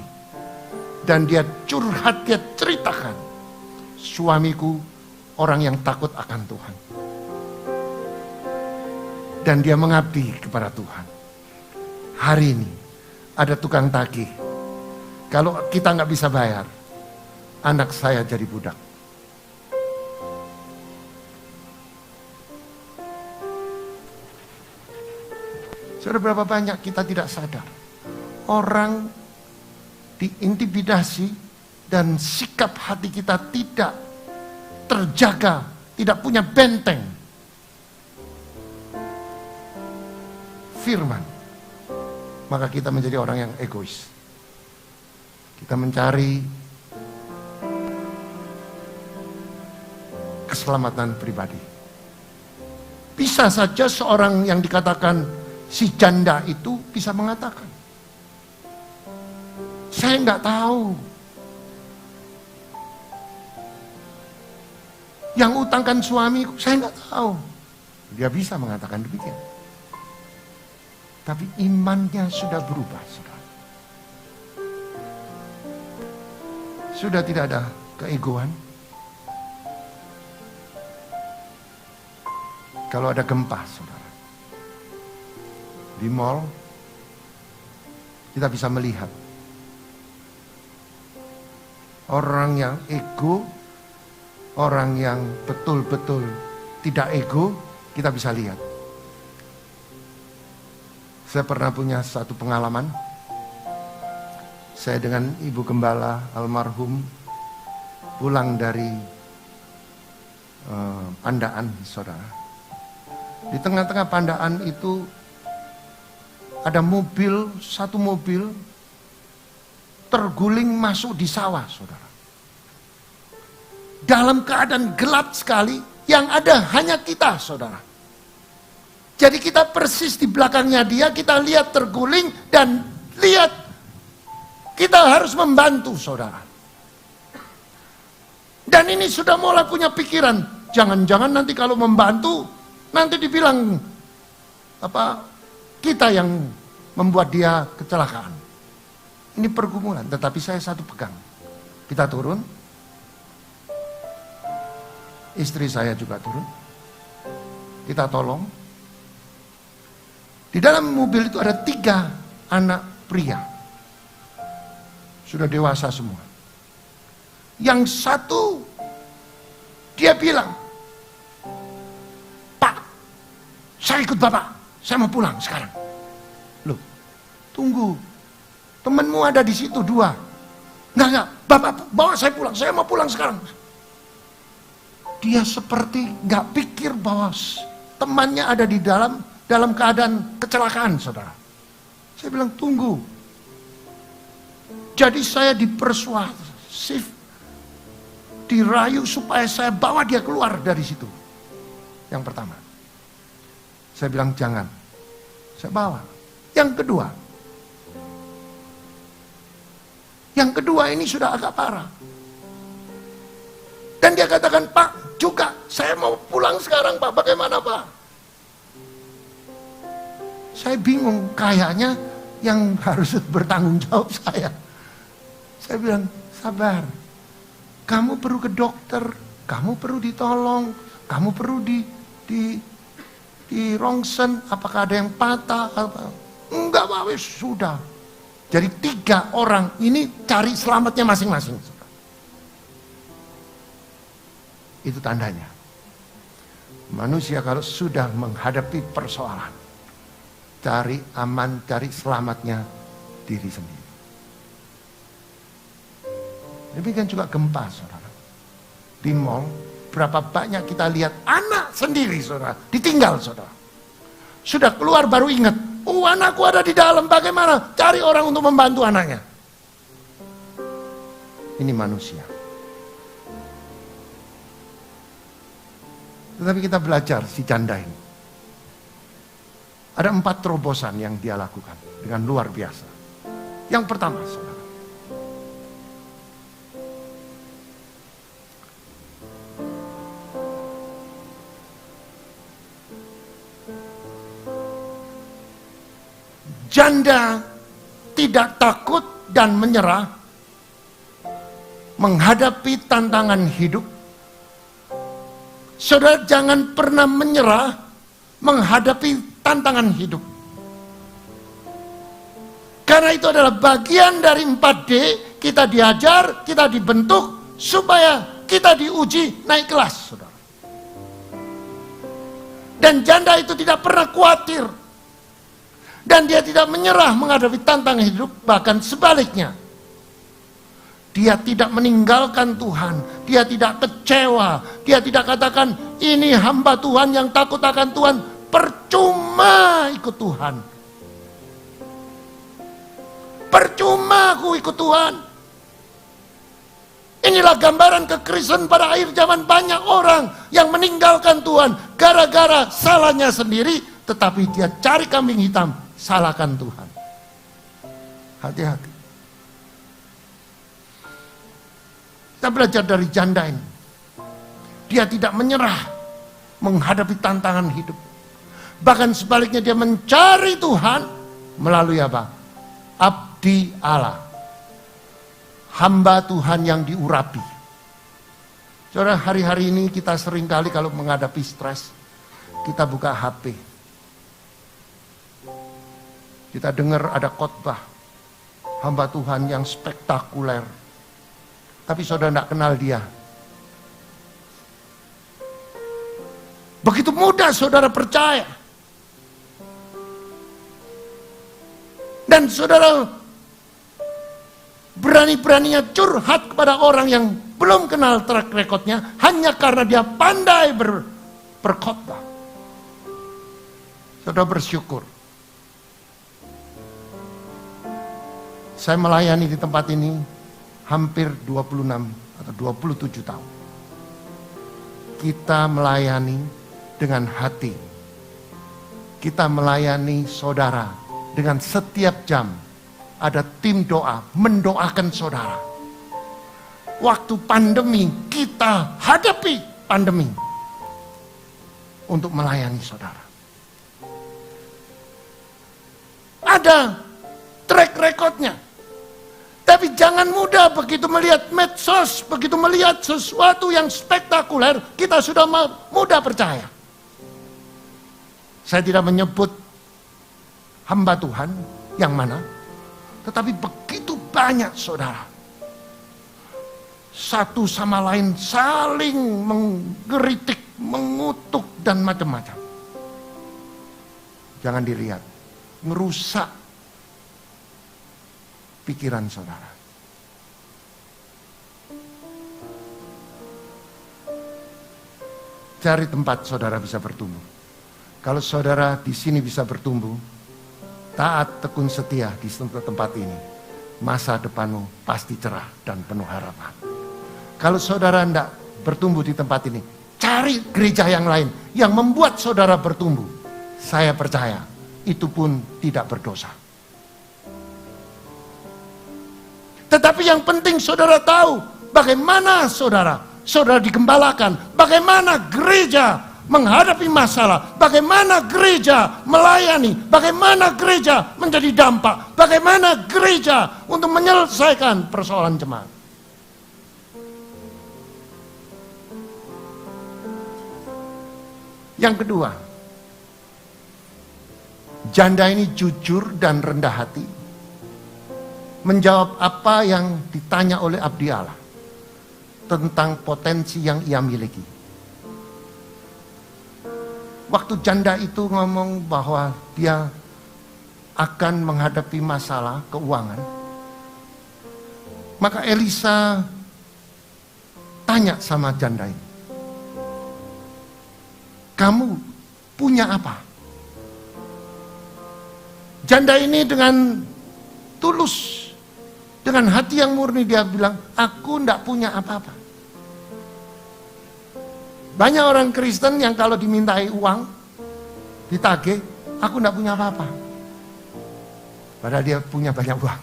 G: Dan dia curhat, dia ceritakan. Suamiku orang yang takut akan Tuhan. Dan dia mengabdi kepada Tuhan. Hari ini ada tukang tagih. Kalau kita nggak bisa bayar, anak saya jadi budak. Saudara, berapa banyak kita tidak sadar orang diintimidasi dan sikap hati kita tidak terjaga, tidak punya benteng firman, maka kita menjadi orang yang egois. Kita mencari keselamatan pribadi. Bisa saja seorang yang dikatakan si janda itu bisa mengatakan, saya nggak tahu. Yang utangkan suamiku, saya nggak tahu. Dia bisa mengatakan demikian. Tapi imannya sudah berubah, saudara. Sudah tidak ada keegoan. Kalau ada gempa, saudara, di mall, kita bisa melihat orang yang ego, orang yang betul-betul tidak ego, kita bisa lihat. Saya pernah punya satu pengalaman. Saya dengan Ibu Gembala almarhum pulang dari Pandaan, saudara. Di tengah-tengah Pandaan itu ada mobil, satu mobil terguling masuk di sawah, saudara. Dalam keadaan gelap sekali, yang ada hanya kita, saudara. Jadi kita persis di belakangnya dia, kita lihat terguling dan lihat kita harus membantu, saudara. Dan ini sudah mulai punya pikiran, jangan-jangan nanti kalau membantu, nanti dibilang kita yang membuat dia kecelakaan. Ini pergumulan, tetapi saya satu pegang. Kita turun, istri saya juga turun, kita tolong. Di dalam mobil itu ada 3 anak pria, sudah dewasa semua. Yang satu, dia bilang, "Pak, saya ikut Bapak, saya mau pulang sekarang." Loh, tunggu, temanmu ada di situ 2. Enggak, Bapak bawa saya pulang, saya mau pulang sekarang. Dia seperti nggak pikir bahwa temannya ada di dalam keadaan kecelakaan, saudara. Saya bilang, tunggu. Jadi saya dipersuasif, dirayu supaya saya bawa dia keluar dari situ. Yang pertama, saya bilang jangan, saya bawa. Yang kedua ini sudah agak parah. Dan dia katakan, "Pak, juga saya mau pulang sekarang, Pak, bagaimana, Pak?" Saya bingung, kayaknya yang harus bertanggung jawab saya. Saya bilang, sabar, kamu perlu ke dokter, kamu perlu ditolong, kamu perlu di rongsen, apakah ada yang patah? Enggak, Pak, wis sudah. Jadi 3 orang ini cari selamatnya masing-masing. Itu tandanya. Manusia kalau sudah menghadapi persoalan, cari aman, cari selamatnya diri sendiri. Demikian juga gempa, saudara. Di mall, berapa banyak kita lihat anak sendiri, saudara, ditinggal, saudara. Sudah keluar baru ingat, anakku ada di dalam, bagaimana? Cari orang untuk membantu anaknya. Ini manusia. Tetapi kita belajar si janda ini. Ada 4 terobosan yang dia lakukan dengan luar biasa. Yang pertama, saudara. Janda tidak takut dan menyerah menghadapi tantangan hidup. Saudara jangan pernah menyerah menghadapi tantangan hidup. Karena itu adalah bagian dari 4D, kita diajar, kita dibentuk supaya kita diuji naik kelas, saudara. Dan janda itu tidak pernah khawatir. Dan dia tidak menyerah menghadapi tantangan hidup, bahkan sebaliknya. Dia tidak meninggalkan Tuhan, dia tidak kecewa, dia tidak katakan, ini hamba Tuhan yang takut akan Tuhan, percuma ikut Tuhan. Percuma aku ikut Tuhan. Inilah gambaran kekristenan pada akhir zaman, banyak orang yang meninggalkan Tuhan gara-gara salahnya sendiri, tetapi dia cari kambing hitam, salahkan Tuhan. Hati-hati. Kita belajar dari janda ini. Dia tidak menyerah menghadapi tantangan hidup. Bahkan sebaliknya dia mencari Tuhan melalui apa? Abdi Allah. Hamba Tuhan yang diurapi. Saudara, hari-hari ini kita seringkali kalau menghadapi stres, kita buka HP. Kita dengar ada khotbah hamba Tuhan yang spektakuler. Tapi saudara tidak kenal dia. Begitu mudah saudara percaya. Dan saudara berani-beraninya curhat kepada orang yang belum kenal track recordnya hanya karena dia pandai berkhotbah. Saudara bersyukur. Saya melayani di tempat ini hampir 26 atau 27 tahun. Kita melayani dengan hati. Kita melayani saudara dengan setiap jam. Ada tim doa mendoakan saudara. Waktu pandemi kita hadapi pandemi untuk melayani saudara. Ada track recordnya. Tapi jangan mudah begitu melihat medsos, begitu melihat sesuatu yang spektakuler, kita sudah mudah percaya. Saya tidak menyebut hamba Tuhan yang mana, tetapi begitu banyak saudara. Satu sama lain saling menggeritik, mengutuk, dan macam-macam. Jangan dilihat, merusak pikiran saudara. Cari tempat saudara bisa bertumbuh. Kalau saudara di sini bisa bertumbuh, taat, tekun, setia di tempat ini, masa depanmu pasti cerah dan penuh harapan. Kalau saudara tidak bertumbuh di tempat ini, cari gereja yang lain yang membuat saudara bertumbuh. Saya percaya itu pun tidak berdosa. Tetapi yang penting saudara tahu bagaimana saudara digembalakan, bagaimana gereja menghadapi masalah, bagaimana gereja melayani, bagaimana gereja menjadi dampak, bagaimana gereja untuk menyelesaikan persoalan jemaat. Yang kedua, janda ini jujur dan rendah hati. Menjawab apa yang ditanya oleh abdi Allah. tentang potensi yang ia miliki. Waktu janda itu ngomong bahwa dia akan menghadapi masalah keuangan, maka Elisa tanya sama janda ini, "Kamu punya apa?" Janda ini dengan tulus, dengan hati yang murni dia bilang, "Aku tidak punya apa-apa." Banyak orang Kristen yang kalau dimintai uang, ditagih, "Aku tidak punya apa-apa." Padahal dia punya banyak uang.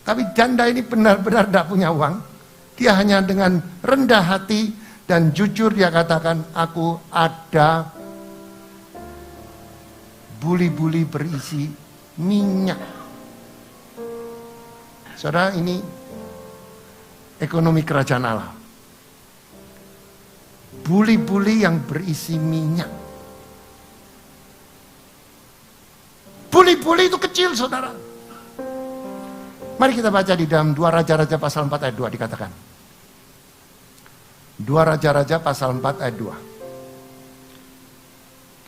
G: Tapi janda ini benar-benar tidak punya uang. Dia hanya dengan rendah hati dan jujur dia katakan, "Aku ada buli-buli berisi minyak." Saudara, ini ekonomi kerajaan Allah. Buli-buli yang berisi minyak. Buli-buli itu kecil, saudara. Mari kita baca di dalam 2 Raja-Raja pasal 4 ayat 2 dikatakan. 2 Raja-Raja pasal 4 ayat 2.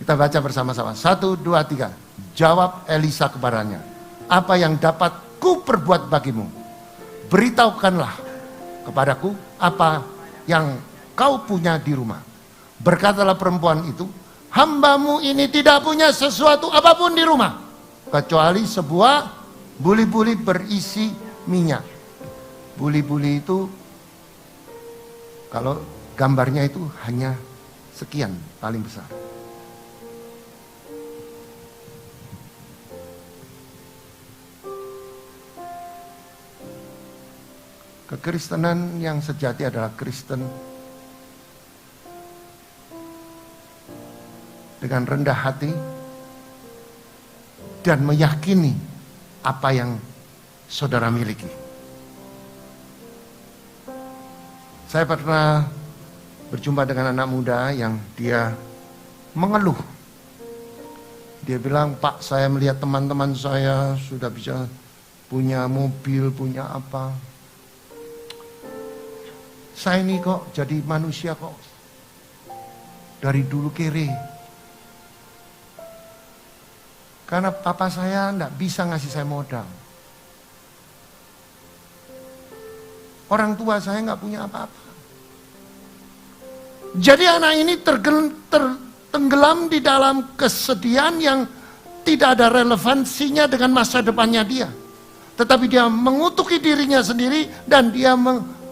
G: Kita baca bersama-sama. 1, 2, 3. Jawab Elisa kepadanya, "Apa yang dapat ku perbuat bagimu? Beritahukanlah kepadaku apa yang kau punya di rumah." Berkatalah perempuan itu, "Hambamu ini tidak punya sesuatu apapun di rumah, kecuali sebuah buli-buli berisi minyak." Buli-buli itu, kalau gambarnya itu hanya sekian paling besar. Kekristenan yang sejati adalah Kristen dengan rendah hati dan meyakini apa yang saudara miliki. Saya pernah berjumpa dengan anak muda yang dia mengeluh. Dia bilang, "Pak, saya melihat teman-teman saya sudah bisa punya mobil, punya apa. Saya ini kok jadi manusia kok dari dulu kere. Karena papa saya enggak bisa ngasih saya modal. Orang tua saya enggak punya apa-apa." Jadi anak ini tenggelam di dalam kesedihan yang tidak ada relevansinya dengan masa depannya dia. Tetapi dia mengutuki dirinya sendiri dan dia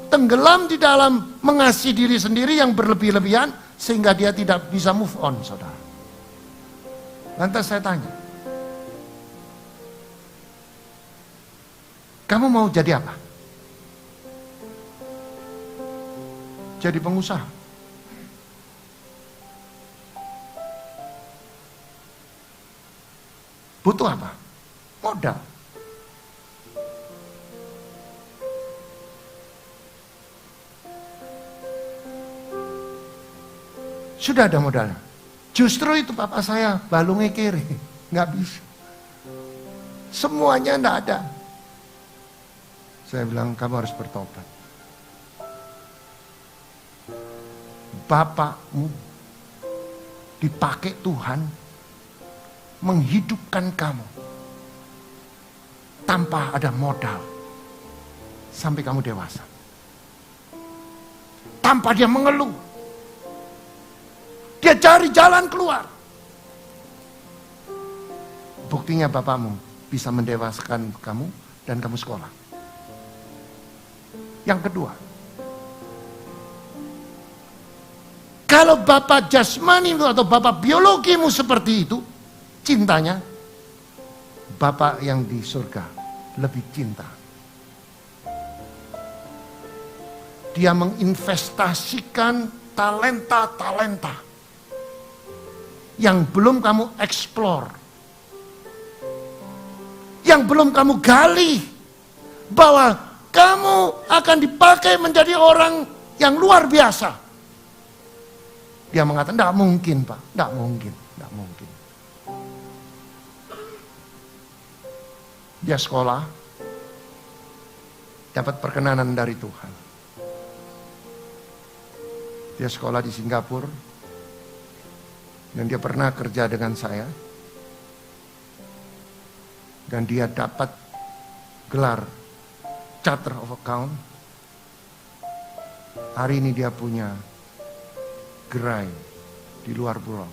G: tenggelam di dalam mengasihi diri sendiri yang berlebih-lebihan sehingga dia tidak bisa move on, saudara. Lantas saya tanya, "Kamu mau jadi apa?" "Jadi pengusaha." "Butuh apa?" "Modal." Sudah ada modalnya. Justru itu papa saya balungnya kiri, nggak bisa. Semuanya nggak ada. Saya bilang, "Kamu harus bertobat. Bapakmu dipakai Tuhan menghidupkan kamu tanpa ada modal sampai kamu dewasa. Tanpa dia mengeluh. Dia cari jalan keluar. Buktinya bapakmu bisa mendewasakan kamu dan kamu sekolah. Yang kedua, kalau bapak jasmani atau bapak biologimu seperti itu, cintanya, bapak yang di surga lebih cinta. Dia menginvestasikan talenta-talenta yang belum kamu eksplor, yang belum kamu gali, bahwa kamu akan dipakai menjadi orang yang luar biasa. Dia mengatakan, "Tidak mungkin, Pak, tidak mungkin, tidak mungkin." Dia sekolah, dapat perkenanan dari Tuhan. Dia sekolah di Singapura. Dan dia pernah kerja dengan saya. Dan dia dapat gelar Charter of Account. Hari ini dia punya gerai di luar pulau.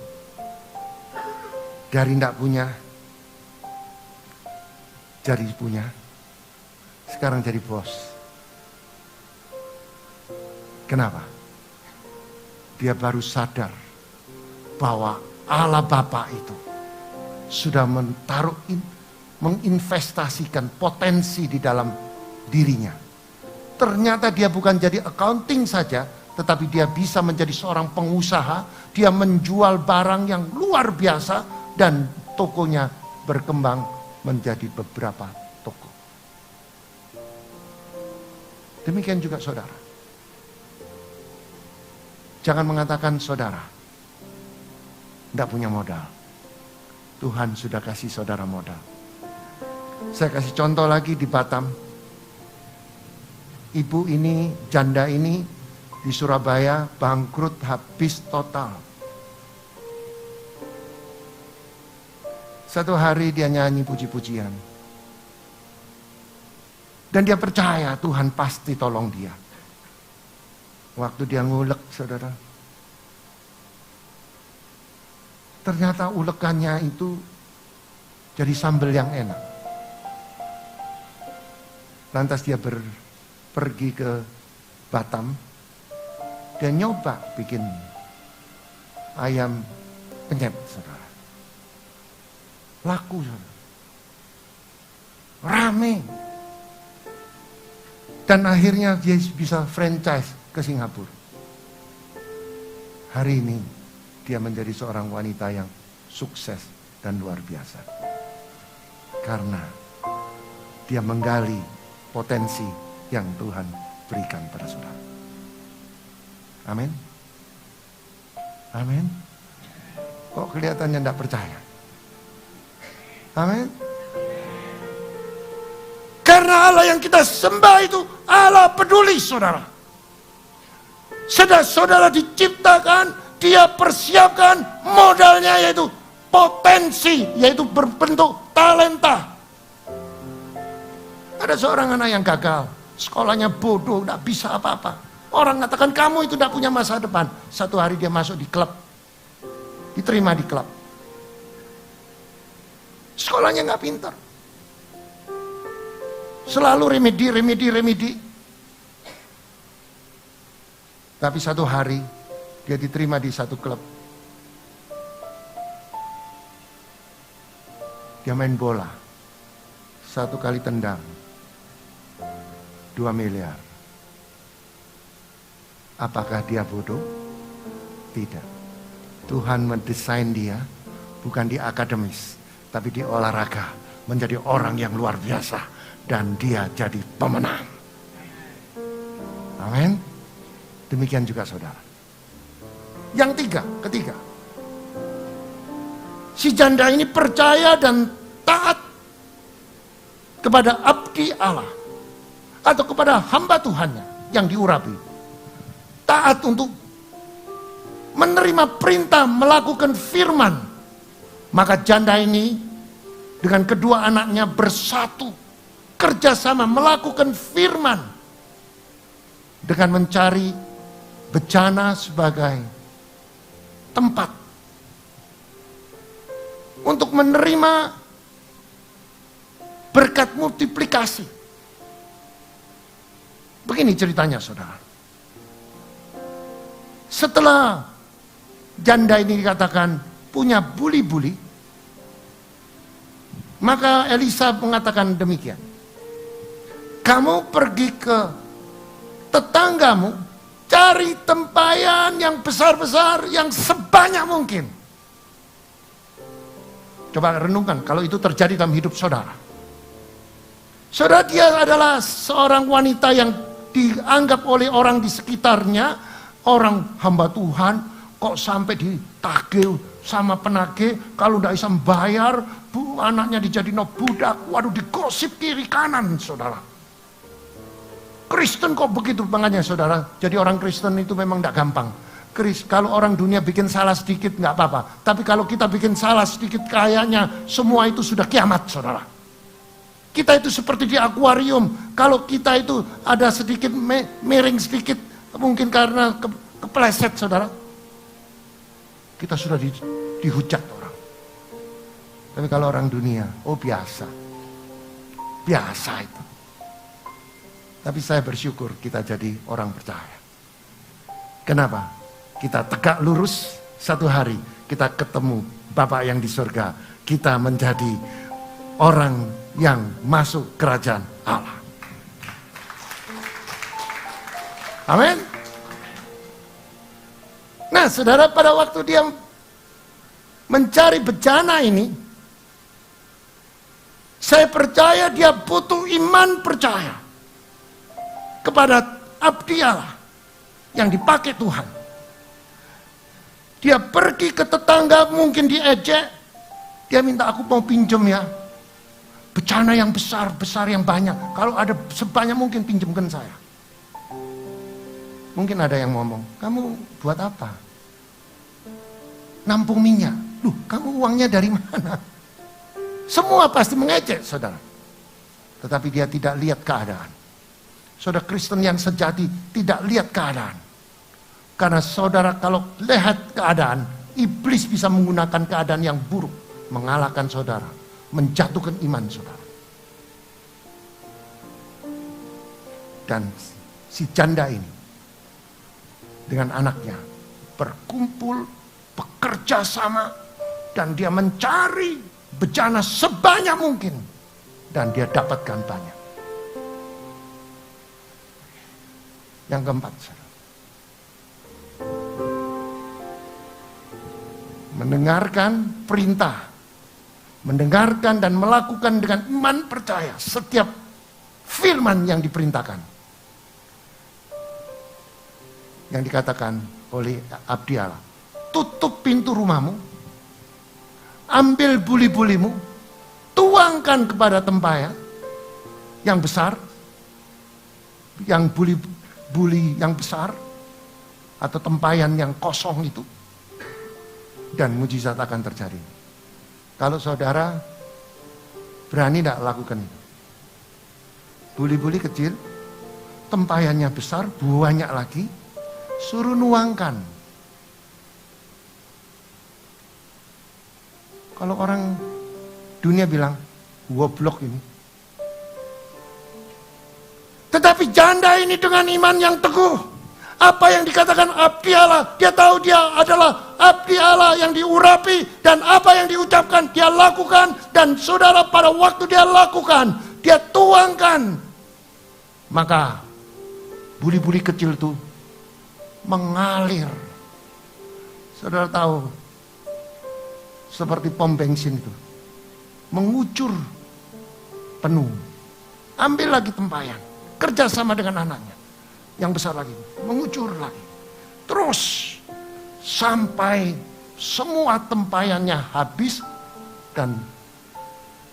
G: Dari tidak punya, jadi punya. Sekarang jadi bos. Kenapa? Dia baru sadar bahwa Allah Bapa itu sudah menginvestasikan potensi di dalam dirinya. Ternyata dia bukan jadi accounting saja, tetapi dia bisa menjadi seorang pengusaha. Dia menjual barang yang luar biasa dan tokonya berkembang menjadi beberapa toko. Demikian juga saudara. Jangan mengatakan saudara tidak punya modal. Tuhan sudah kasih saudara modal. Saya kasih contoh lagi di Batam. Ibu ini, janda ini di Surabaya bangkrut habis total. Satu hari dia nyanyi puji-pujian. Dan dia percaya Tuhan pasti tolong dia. Waktu dia ngulek, saudara. Ternyata ulekannya itu jadi sambal yang enak. Lantas dia pergi ke Batam. Dia nyoba bikin ayam penyet, saudara. Laku, saudara. Rame. Dan akhirnya dia bisa franchise ke Singapura. Hari ini dia menjadi seorang wanita yang sukses dan luar biasa. Karena dia menggali potensi yang Tuhan berikan pada saudara. Amin. Amin. Kok kelihatannya tidak percaya? Amin. Karena Allah yang kita sembah itu Allah peduli, saudara. Saudara diciptakan, dia persiapkan modalnya yaitu potensi, yaitu berbentuk talenta. Ada seorang anak yang gagal, sekolahnya bodoh, tidak bisa apa-apa. Orang katakan kamu itu tidak punya masa depan. Satu hari dia masuk di klub, diterima di klub. Sekolahnya nggak pintar, selalu remedi. Tapi satu hari dia diterima di satu klub. Dia main bola. Satu kali tendang 2 miliar. Apakah dia bodoh? Tidak. Tuhan mendesain dia bukan di akademis, tapi di olahraga menjadi orang yang luar biasa dan dia jadi pemenang. Amin. Demikian juga saudara. Yang ketiga. Si janda ini percaya dan taat kepada abdi Allah atau kepada hamba Tuhannya yang diurapi. Taat untuk menerima perintah melakukan firman. Maka janda ini dengan kedua anaknya bersatu kerjasama melakukan firman dengan mencari bejana sebagai tempat untuk menerima berkat multiplikasi. Begini ceritanya, saudara. Setelah janda ini dikatakan punya buli-buli, maka Elisa mengatakan demikian. Kamu pergi ke tetanggamu, cari tempayan yang besar-besar, yang sebanyak mungkin. Coba renungkan kalau itu terjadi dalam hidup saudara. Saudara, dia adalah seorang wanita yang dianggap oleh orang di sekitarnya, orang hamba Tuhan, kok sampai ditagih sama penagih, kalau tidak bisa membayar, anaknya dijadiin budak, waduh digosip kiri kanan, saudara. Kristen kok begitu, makanya saudara, jadi orang Kristen itu memang tidak gampang. Kris, kalau orang dunia bikin salah sedikit nggak apa-apa. Tapi kalau kita bikin salah sedikit, kayaknya semua itu sudah kiamat, saudara. Kita itu seperti di akuarium. Kalau kita itu ada sedikit miring sedikit, mungkin karena kepleset, saudara. Kita sudah dihujat orang. Tapi kalau orang dunia, oh biasa. Biasa itu. Tapi saya bersyukur kita jadi orang percaya. Kenapa? Kita tegak lurus, satu hari kita ketemu Bapa yang di surga. Kita menjadi orang yang masuk kerajaan Allah. Amin. Nah, saudara, pada waktu dia mencari bejana ini, saya percaya dia butuh iman percaya kepada abdi Allah yang dipakai Tuhan. Dia pergi ke tetangga, mungkin diejek. Dia minta, aku mau pinjam ya. Bejana yang besar yang banyak. Kalau ada sebanyak mungkin pinjamkan saya. Mungkin ada yang ngomong, kamu buat apa? Nampung minyak. Loh, kamu uangnya dari mana? Semua pasti mengejek, saudara. Tetapi dia tidak lihat keadaan. Saudara Kristen yang sejati tidak lihat keadaan. Karena saudara kalau lihat keadaan, iblis bisa menggunakan keadaan yang buruk, mengalahkan saudara, menjatuhkan iman saudara. Dan si janda ini dengan anaknya berkumpul, bekerja sama, dan dia mencari bejana sebanyak mungkin, dan dia dapatkan banyak. Yang keempat, saudara, mendengarkan perintah, mendengarkan dan melakukan dengan iman percaya setiap firman yang diperintahkan, yang dikatakan oleh abdi Allah. Tutup pintu rumahmu, ambil buli-bulimu, tuangkan kepada tempayan yang besar, yang buli yang besar, atau tempayan yang kosong itu, dan mujizat akan terjadi. Kalau saudara berani tidak lakukan itu? Buli-buli kecil, tempayannya besar, banyak lagi, suruh nuangkan. Kalau orang dunia bilang, goblok ini. Tetapi janda ini dengan iman yang teguh. Apa yang dikatakan abdi Allah, dia tahu dia adalah abdi Allah yang diurapi, dan apa yang diucapkan dia lakukan. Dan saudara, pada waktu dia lakukan, dia tuangkan, maka buli-buli kecil itu mengalir. Saudara tahu, seperti pom bensin itu mengucur penuh. Ambil lagi tempayan, kerjasama dengan anaknya yang besar lagi, mengucur lagi, terus sampai semua tempayannya habis dan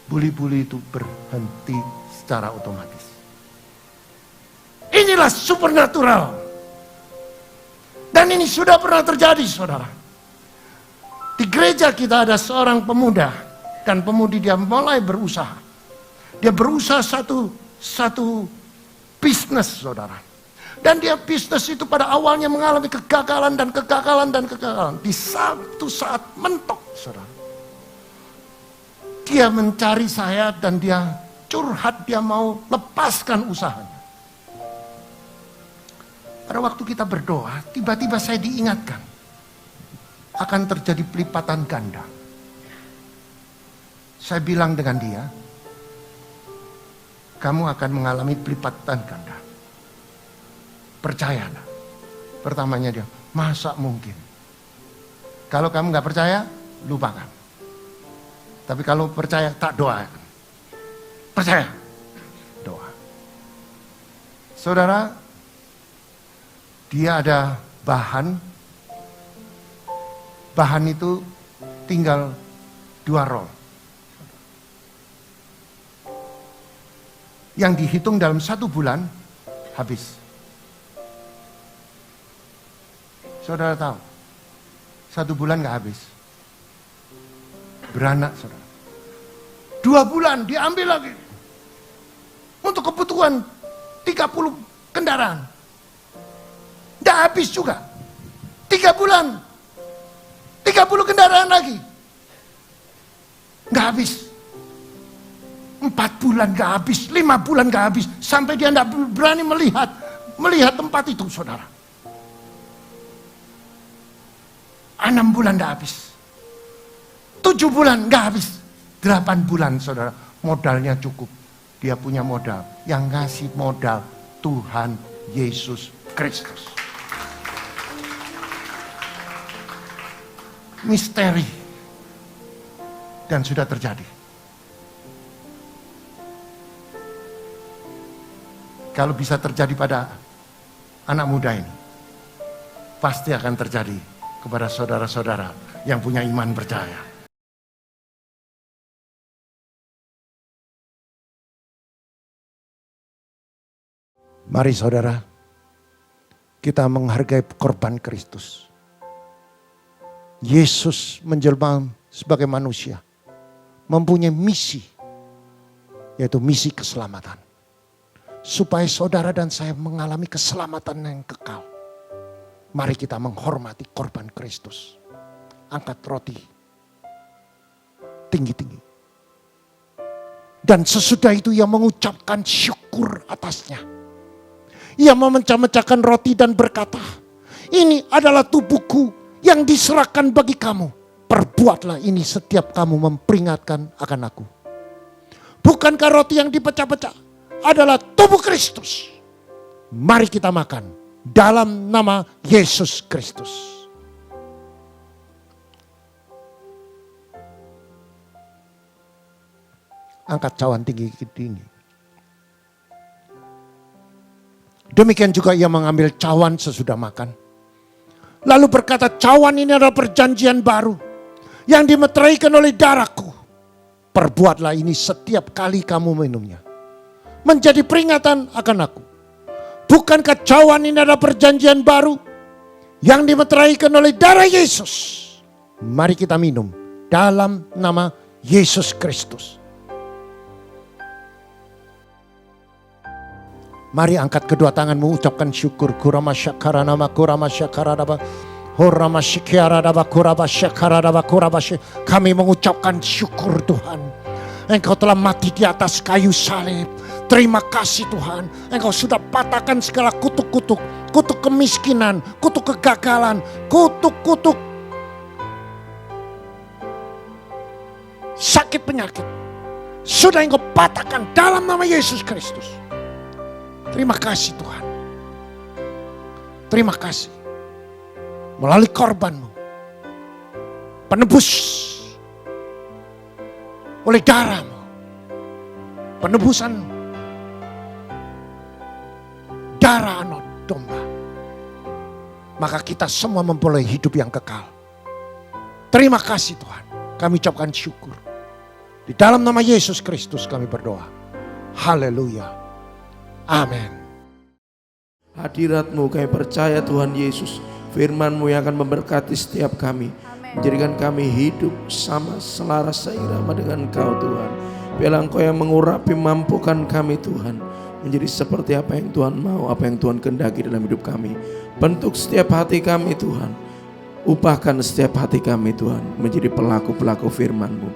G: buli-buli itu berhenti secara otomatis. Inilah supernatural, dan ini sudah pernah terjadi, saudara. Di gereja kita ada seorang pemuda dan pemudi, dia mulai berusaha. Dia berusaha satu bisnis, saudara. Dan dia bisnis itu pada awalnya mengalami kegagalan dan kegagalan dan kegagalan. Di satu saat mentok, saudara. Dia mencari saya dan dia curhat, dia mau lepaskan usahanya. Pada waktu kita berdoa, tiba-tiba saya diingatkan akan terjadi pelipatan ganda. Saya bilang dengan dia, kamu akan mengalami pelipatan ganda. Percayalah. Pertamanya dia, masa mungkin? Kalau kamu gak percaya, lupakan. Tapi kalau percaya, tak doakan. Percaya, doa. Saudara, dia ada bahan itu tinggal 2 roll. Yang dihitung dalam 1 bulan, habis. Saudara tahu, 1 bulan gak habis. Beranak saudara. 2 bulan diambil lagi. Untuk kebutuhan 30 kendaraan. Gak habis juga. 3 bulan. 30 kendaraan lagi. Gak habis. 4 bulan gak habis. 5 bulan gak habis. Sampai dia gak berani melihat tempat itu saudara. 6 bulan gak habis. 7 bulan gak habis. 8 bulan saudara. Modalnya cukup. Dia punya modal. Yang ngasih modal Tuhan Yesus Kristus. Misteri. Dan sudah terjadi. Kalau bisa terjadi pada anak muda ini, pasti akan terjadi kepada saudara-saudara yang punya iman percaya. Mari saudara, kita menghargai korban Kristus. Yesus menjelma sebagai manusia, mempunyai misi, yaitu misi keselamatan. Supaya saudara dan saya mengalami keselamatan yang kekal. Mari kita menghormati korban Kristus. Angkat roti tinggi-tinggi. Dan sesudah itu ia mengucapkan syukur atasnya. Ia memecah-mecahkan roti dan berkata, ini adalah tubuhku yang diserahkan bagi kamu. Perbuatlah ini setiap kamu memperingatkan akan aku. Bukankah roti yang dipecah-pecah adalah tubuh Kristus? Mari kita makan dalam nama Yesus Kristus. Angkat cawan tinggi-tinggi. Demikian juga ia mengambil cawan sesudah makan. Lalu berkata, cawan ini adalah perjanjian baru yang dimeteraikan oleh darahku. Perbuatlah ini setiap kali kamu minumnya, menjadi peringatan akan aku. Bukankah cawan ini adalah perjanjian baru yang dimeteraikan oleh darah Yesus? Mari kita minum dalam nama Yesus Kristus. Mari angkat kedua tanganmu, ucapkan syukur. Kurama syakaranama, kurama syakaranama, horama syikiaradaba, kuraba syakaradaba, kuraba syik. Kami mengucapkan syukur Tuhan. Engkau telah mati di atas kayu salib. Terima kasih Tuhan. Engkau sudah patahkan segala kutuk-kutuk. Kutuk kemiskinan, kutuk kegagalan, kutuk-kutuk sakit penyakit. Sudah engkau patahkan dalam nama Yesus Kristus. Terima kasih Tuhan. Terima kasih. Melalui korbanmu. Penebus. Oleh darahmu. Penebusan. Darah anak domba. Maka kita semua memperoleh hidup yang kekal. Terima kasih Tuhan. Kami ucapkan syukur. Di dalam nama Yesus Kristus kami berdoa. Haleluya. Amin.
E: Hadirat-Mu kami percaya Tuhan Yesus. Firman-Mu yang akan memberkati setiap kami. Menjadikan kami hidup sama selaras seirama dengan Engkau Tuhan. Biarlah Engkau yang mengurapi, mampukan kami Tuhan. Menjadi seperti apa yang Tuhan mau, apa yang Tuhan kehendaki dalam hidup kami. Bentuk setiap hati kami Tuhan. Ubahkan setiap hati kami Tuhan. Menjadi pelaku-pelaku firman-Mu.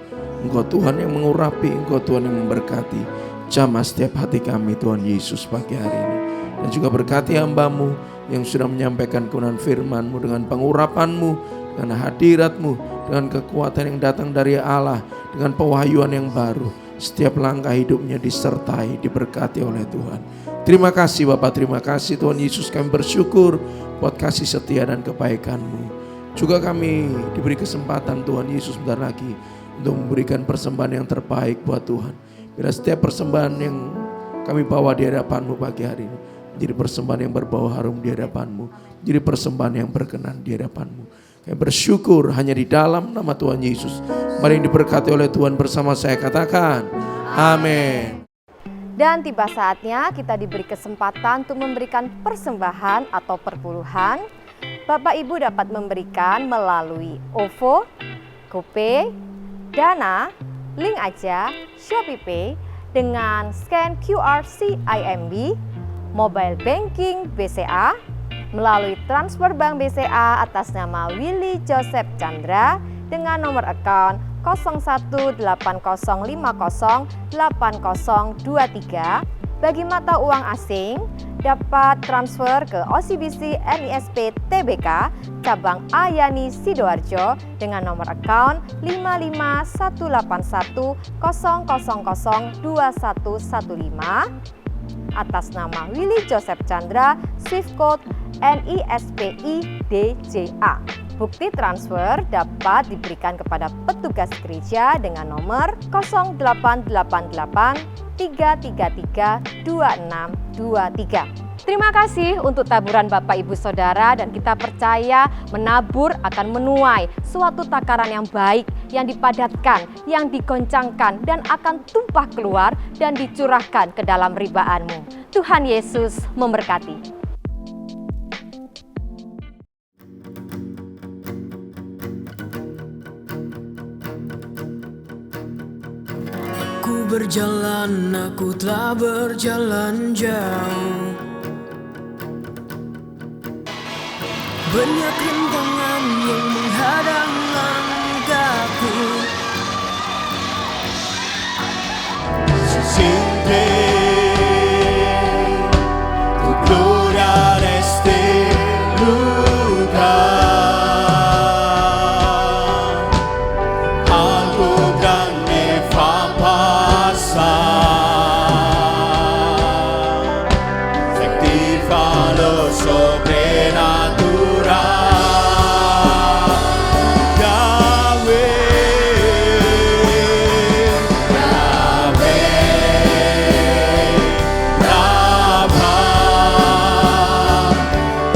E: Engkau Tuhan yang mengurapi, Engkau Tuhan yang memberkati. Jamah setiap hati kami Tuhan Yesus pagi hari ini. Dan juga berkati hamba-Mu yang sudah menyampaikan kebenaran firman-Mu dengan pengurapan-Mu, dengan hadirat-Mu, dengan kekuatan yang datang dari Allah, dengan pewahyuan yang baru. Setiap langkah hidupnya disertai, diberkati oleh Tuhan. Terima kasih Bapak, terima kasih Tuhan Yesus. Kami bersyukur buat kasih setia dan kebaikan-Mu. Juga kami diberi kesempatan Tuhan Yesus bentar lagi untuk memberikan persembahan yang terbaik buat Tuhan. Bila setiap persembahan yang kami bawa di hadapan-Mu pagi hari ini menjadi persembahan yang berbau harum di hadapan-Mu, menjadi persembahan yang berkenan di hadapan-Mu. Kami bersyukur hanya di dalam nama Tuhan Yesus. Mari yang diberkati oleh Tuhan bersama saya katakan, amin.
H: Dan tiba saatnya kita diberi kesempatan untuk memberikan persembahan atau perpuluhan. Bapak Ibu dapat memberikan melalui OVO, GoPay, Dana, Link Aja, ShopeePay dengan scan QR CIMB, mobile banking BCA, melalui transfer bank BCA atas nama Willy Joseph Chandra dengan nomor account 0180508023. Bagi mata uang asing dapat transfer ke OCBC NISP TBK cabang Ayani Sidoarjo dengan nomor account 55181002115 atas nama Willy Joseph Chandra, Swift Code NISPI DJA. Bukti transfer dapat diberikan kepada petugas gereja dengan nomor 0888 333 2623. Terima kasih untuk taburan Bapak Ibu Saudara, dan kita percaya menabur akan menuai suatu takaran yang baik, yang dipadatkan, yang digoncangkan, dan akan tumpah keluar dan dicurahkan ke dalam ribaanmu. Tuhan Yesus memberkati.
I: Aku telah berjalan jauh. Banyak rintangan yang menghadang langkahku. Sin ti, tu gloria en este lugar. Algo grande va a pasar. Se activa lo sobrenatural. Yahweh, Rabbah,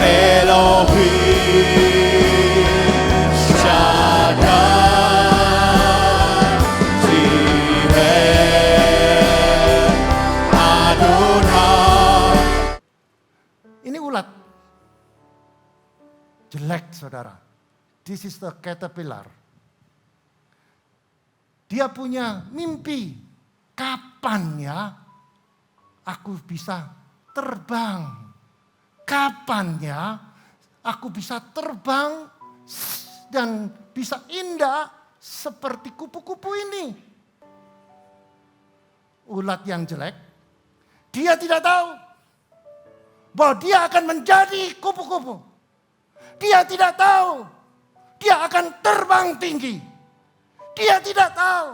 I: Elohim, Shaddai, Jireh, Adonai.
G: Ini ulat. Jelek, saudara. This is the caterpillar. Dia punya mimpi. Kapan ya aku bisa terbang? Kapan ya aku bisa terbang dan bisa indah seperti kupu-kupu ini? Ulat yang jelek, dia tidak tahu bahwa dia akan menjadi kupu-kupu. Dia tidak tahu dia akan terbang tinggi. Dia tidak tahu.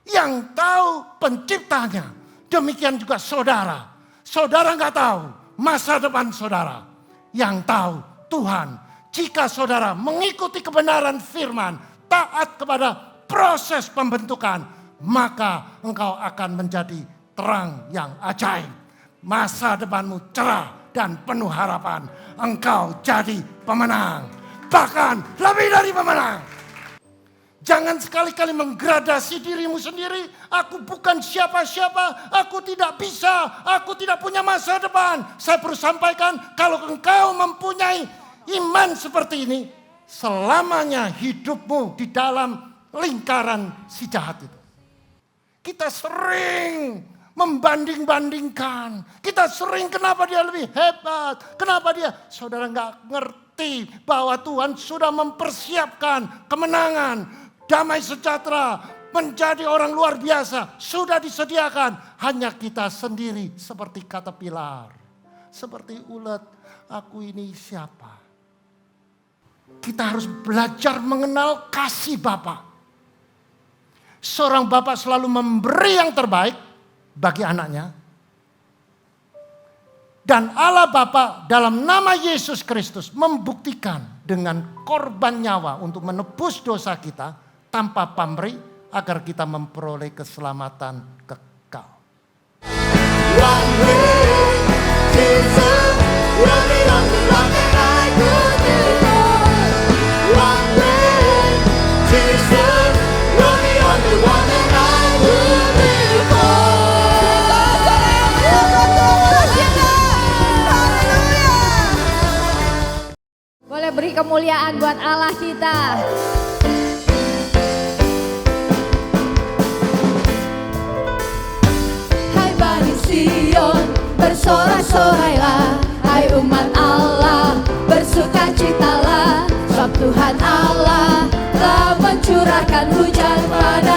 G: Yang tahu penciptanya. Demikian juga saudara. Saudara nggak tahu masa depan saudara. Yang tahu Tuhan. Jika saudara mengikuti kebenaran firman, taat kepada proses pembentukan, maka engkau akan menjadi terang yang ajaib. Masa depanmu cerah dan penuh harapan. Engkau jadi pemenang. Bahkan lebih dari pemenang. Jangan sekali-kali menggradasi dirimu sendiri. Aku bukan siapa-siapa. Aku tidak bisa. Aku tidak punya masa depan. Saya perlu sampaikan, kalau engkau mempunyai iman seperti ini, selamanya hidupmu di dalam lingkaran si jahat itu. Kita sering membanding-bandingkan. Kita sering, kenapa dia lebih hebat, kenapa dia. Saudara nggak ngerti bahwa Tuhan sudah mempersiapkan kemenangan, damai sejahtera, menjadi orang luar biasa. Sudah disediakan, hanya kita sendiri seperti caterpillar, seperti ulat. Aku ini siapa? Kita harus belajar mengenal kasih Bapa. Seorang Bapa selalu memberi yang terbaik bagi anaknya. Dan Allah Bapa dalam nama Yesus Kristus membuktikan dengan korban nyawa untuk menebus dosa kita tanpa pamrih, agar kita memperoleh keselamatan kekal.
I: One way, Jesus, running on the rock that I could before. One way, Jesus, running on the one that I could before.
B: kemuliaan buat Allah kita.
A: Hai Bani Sion, bersorak-sorailah. Hai umat Allah, bersukacitalah. Sebab Tuhan Allah telah mencurahkan hujan pada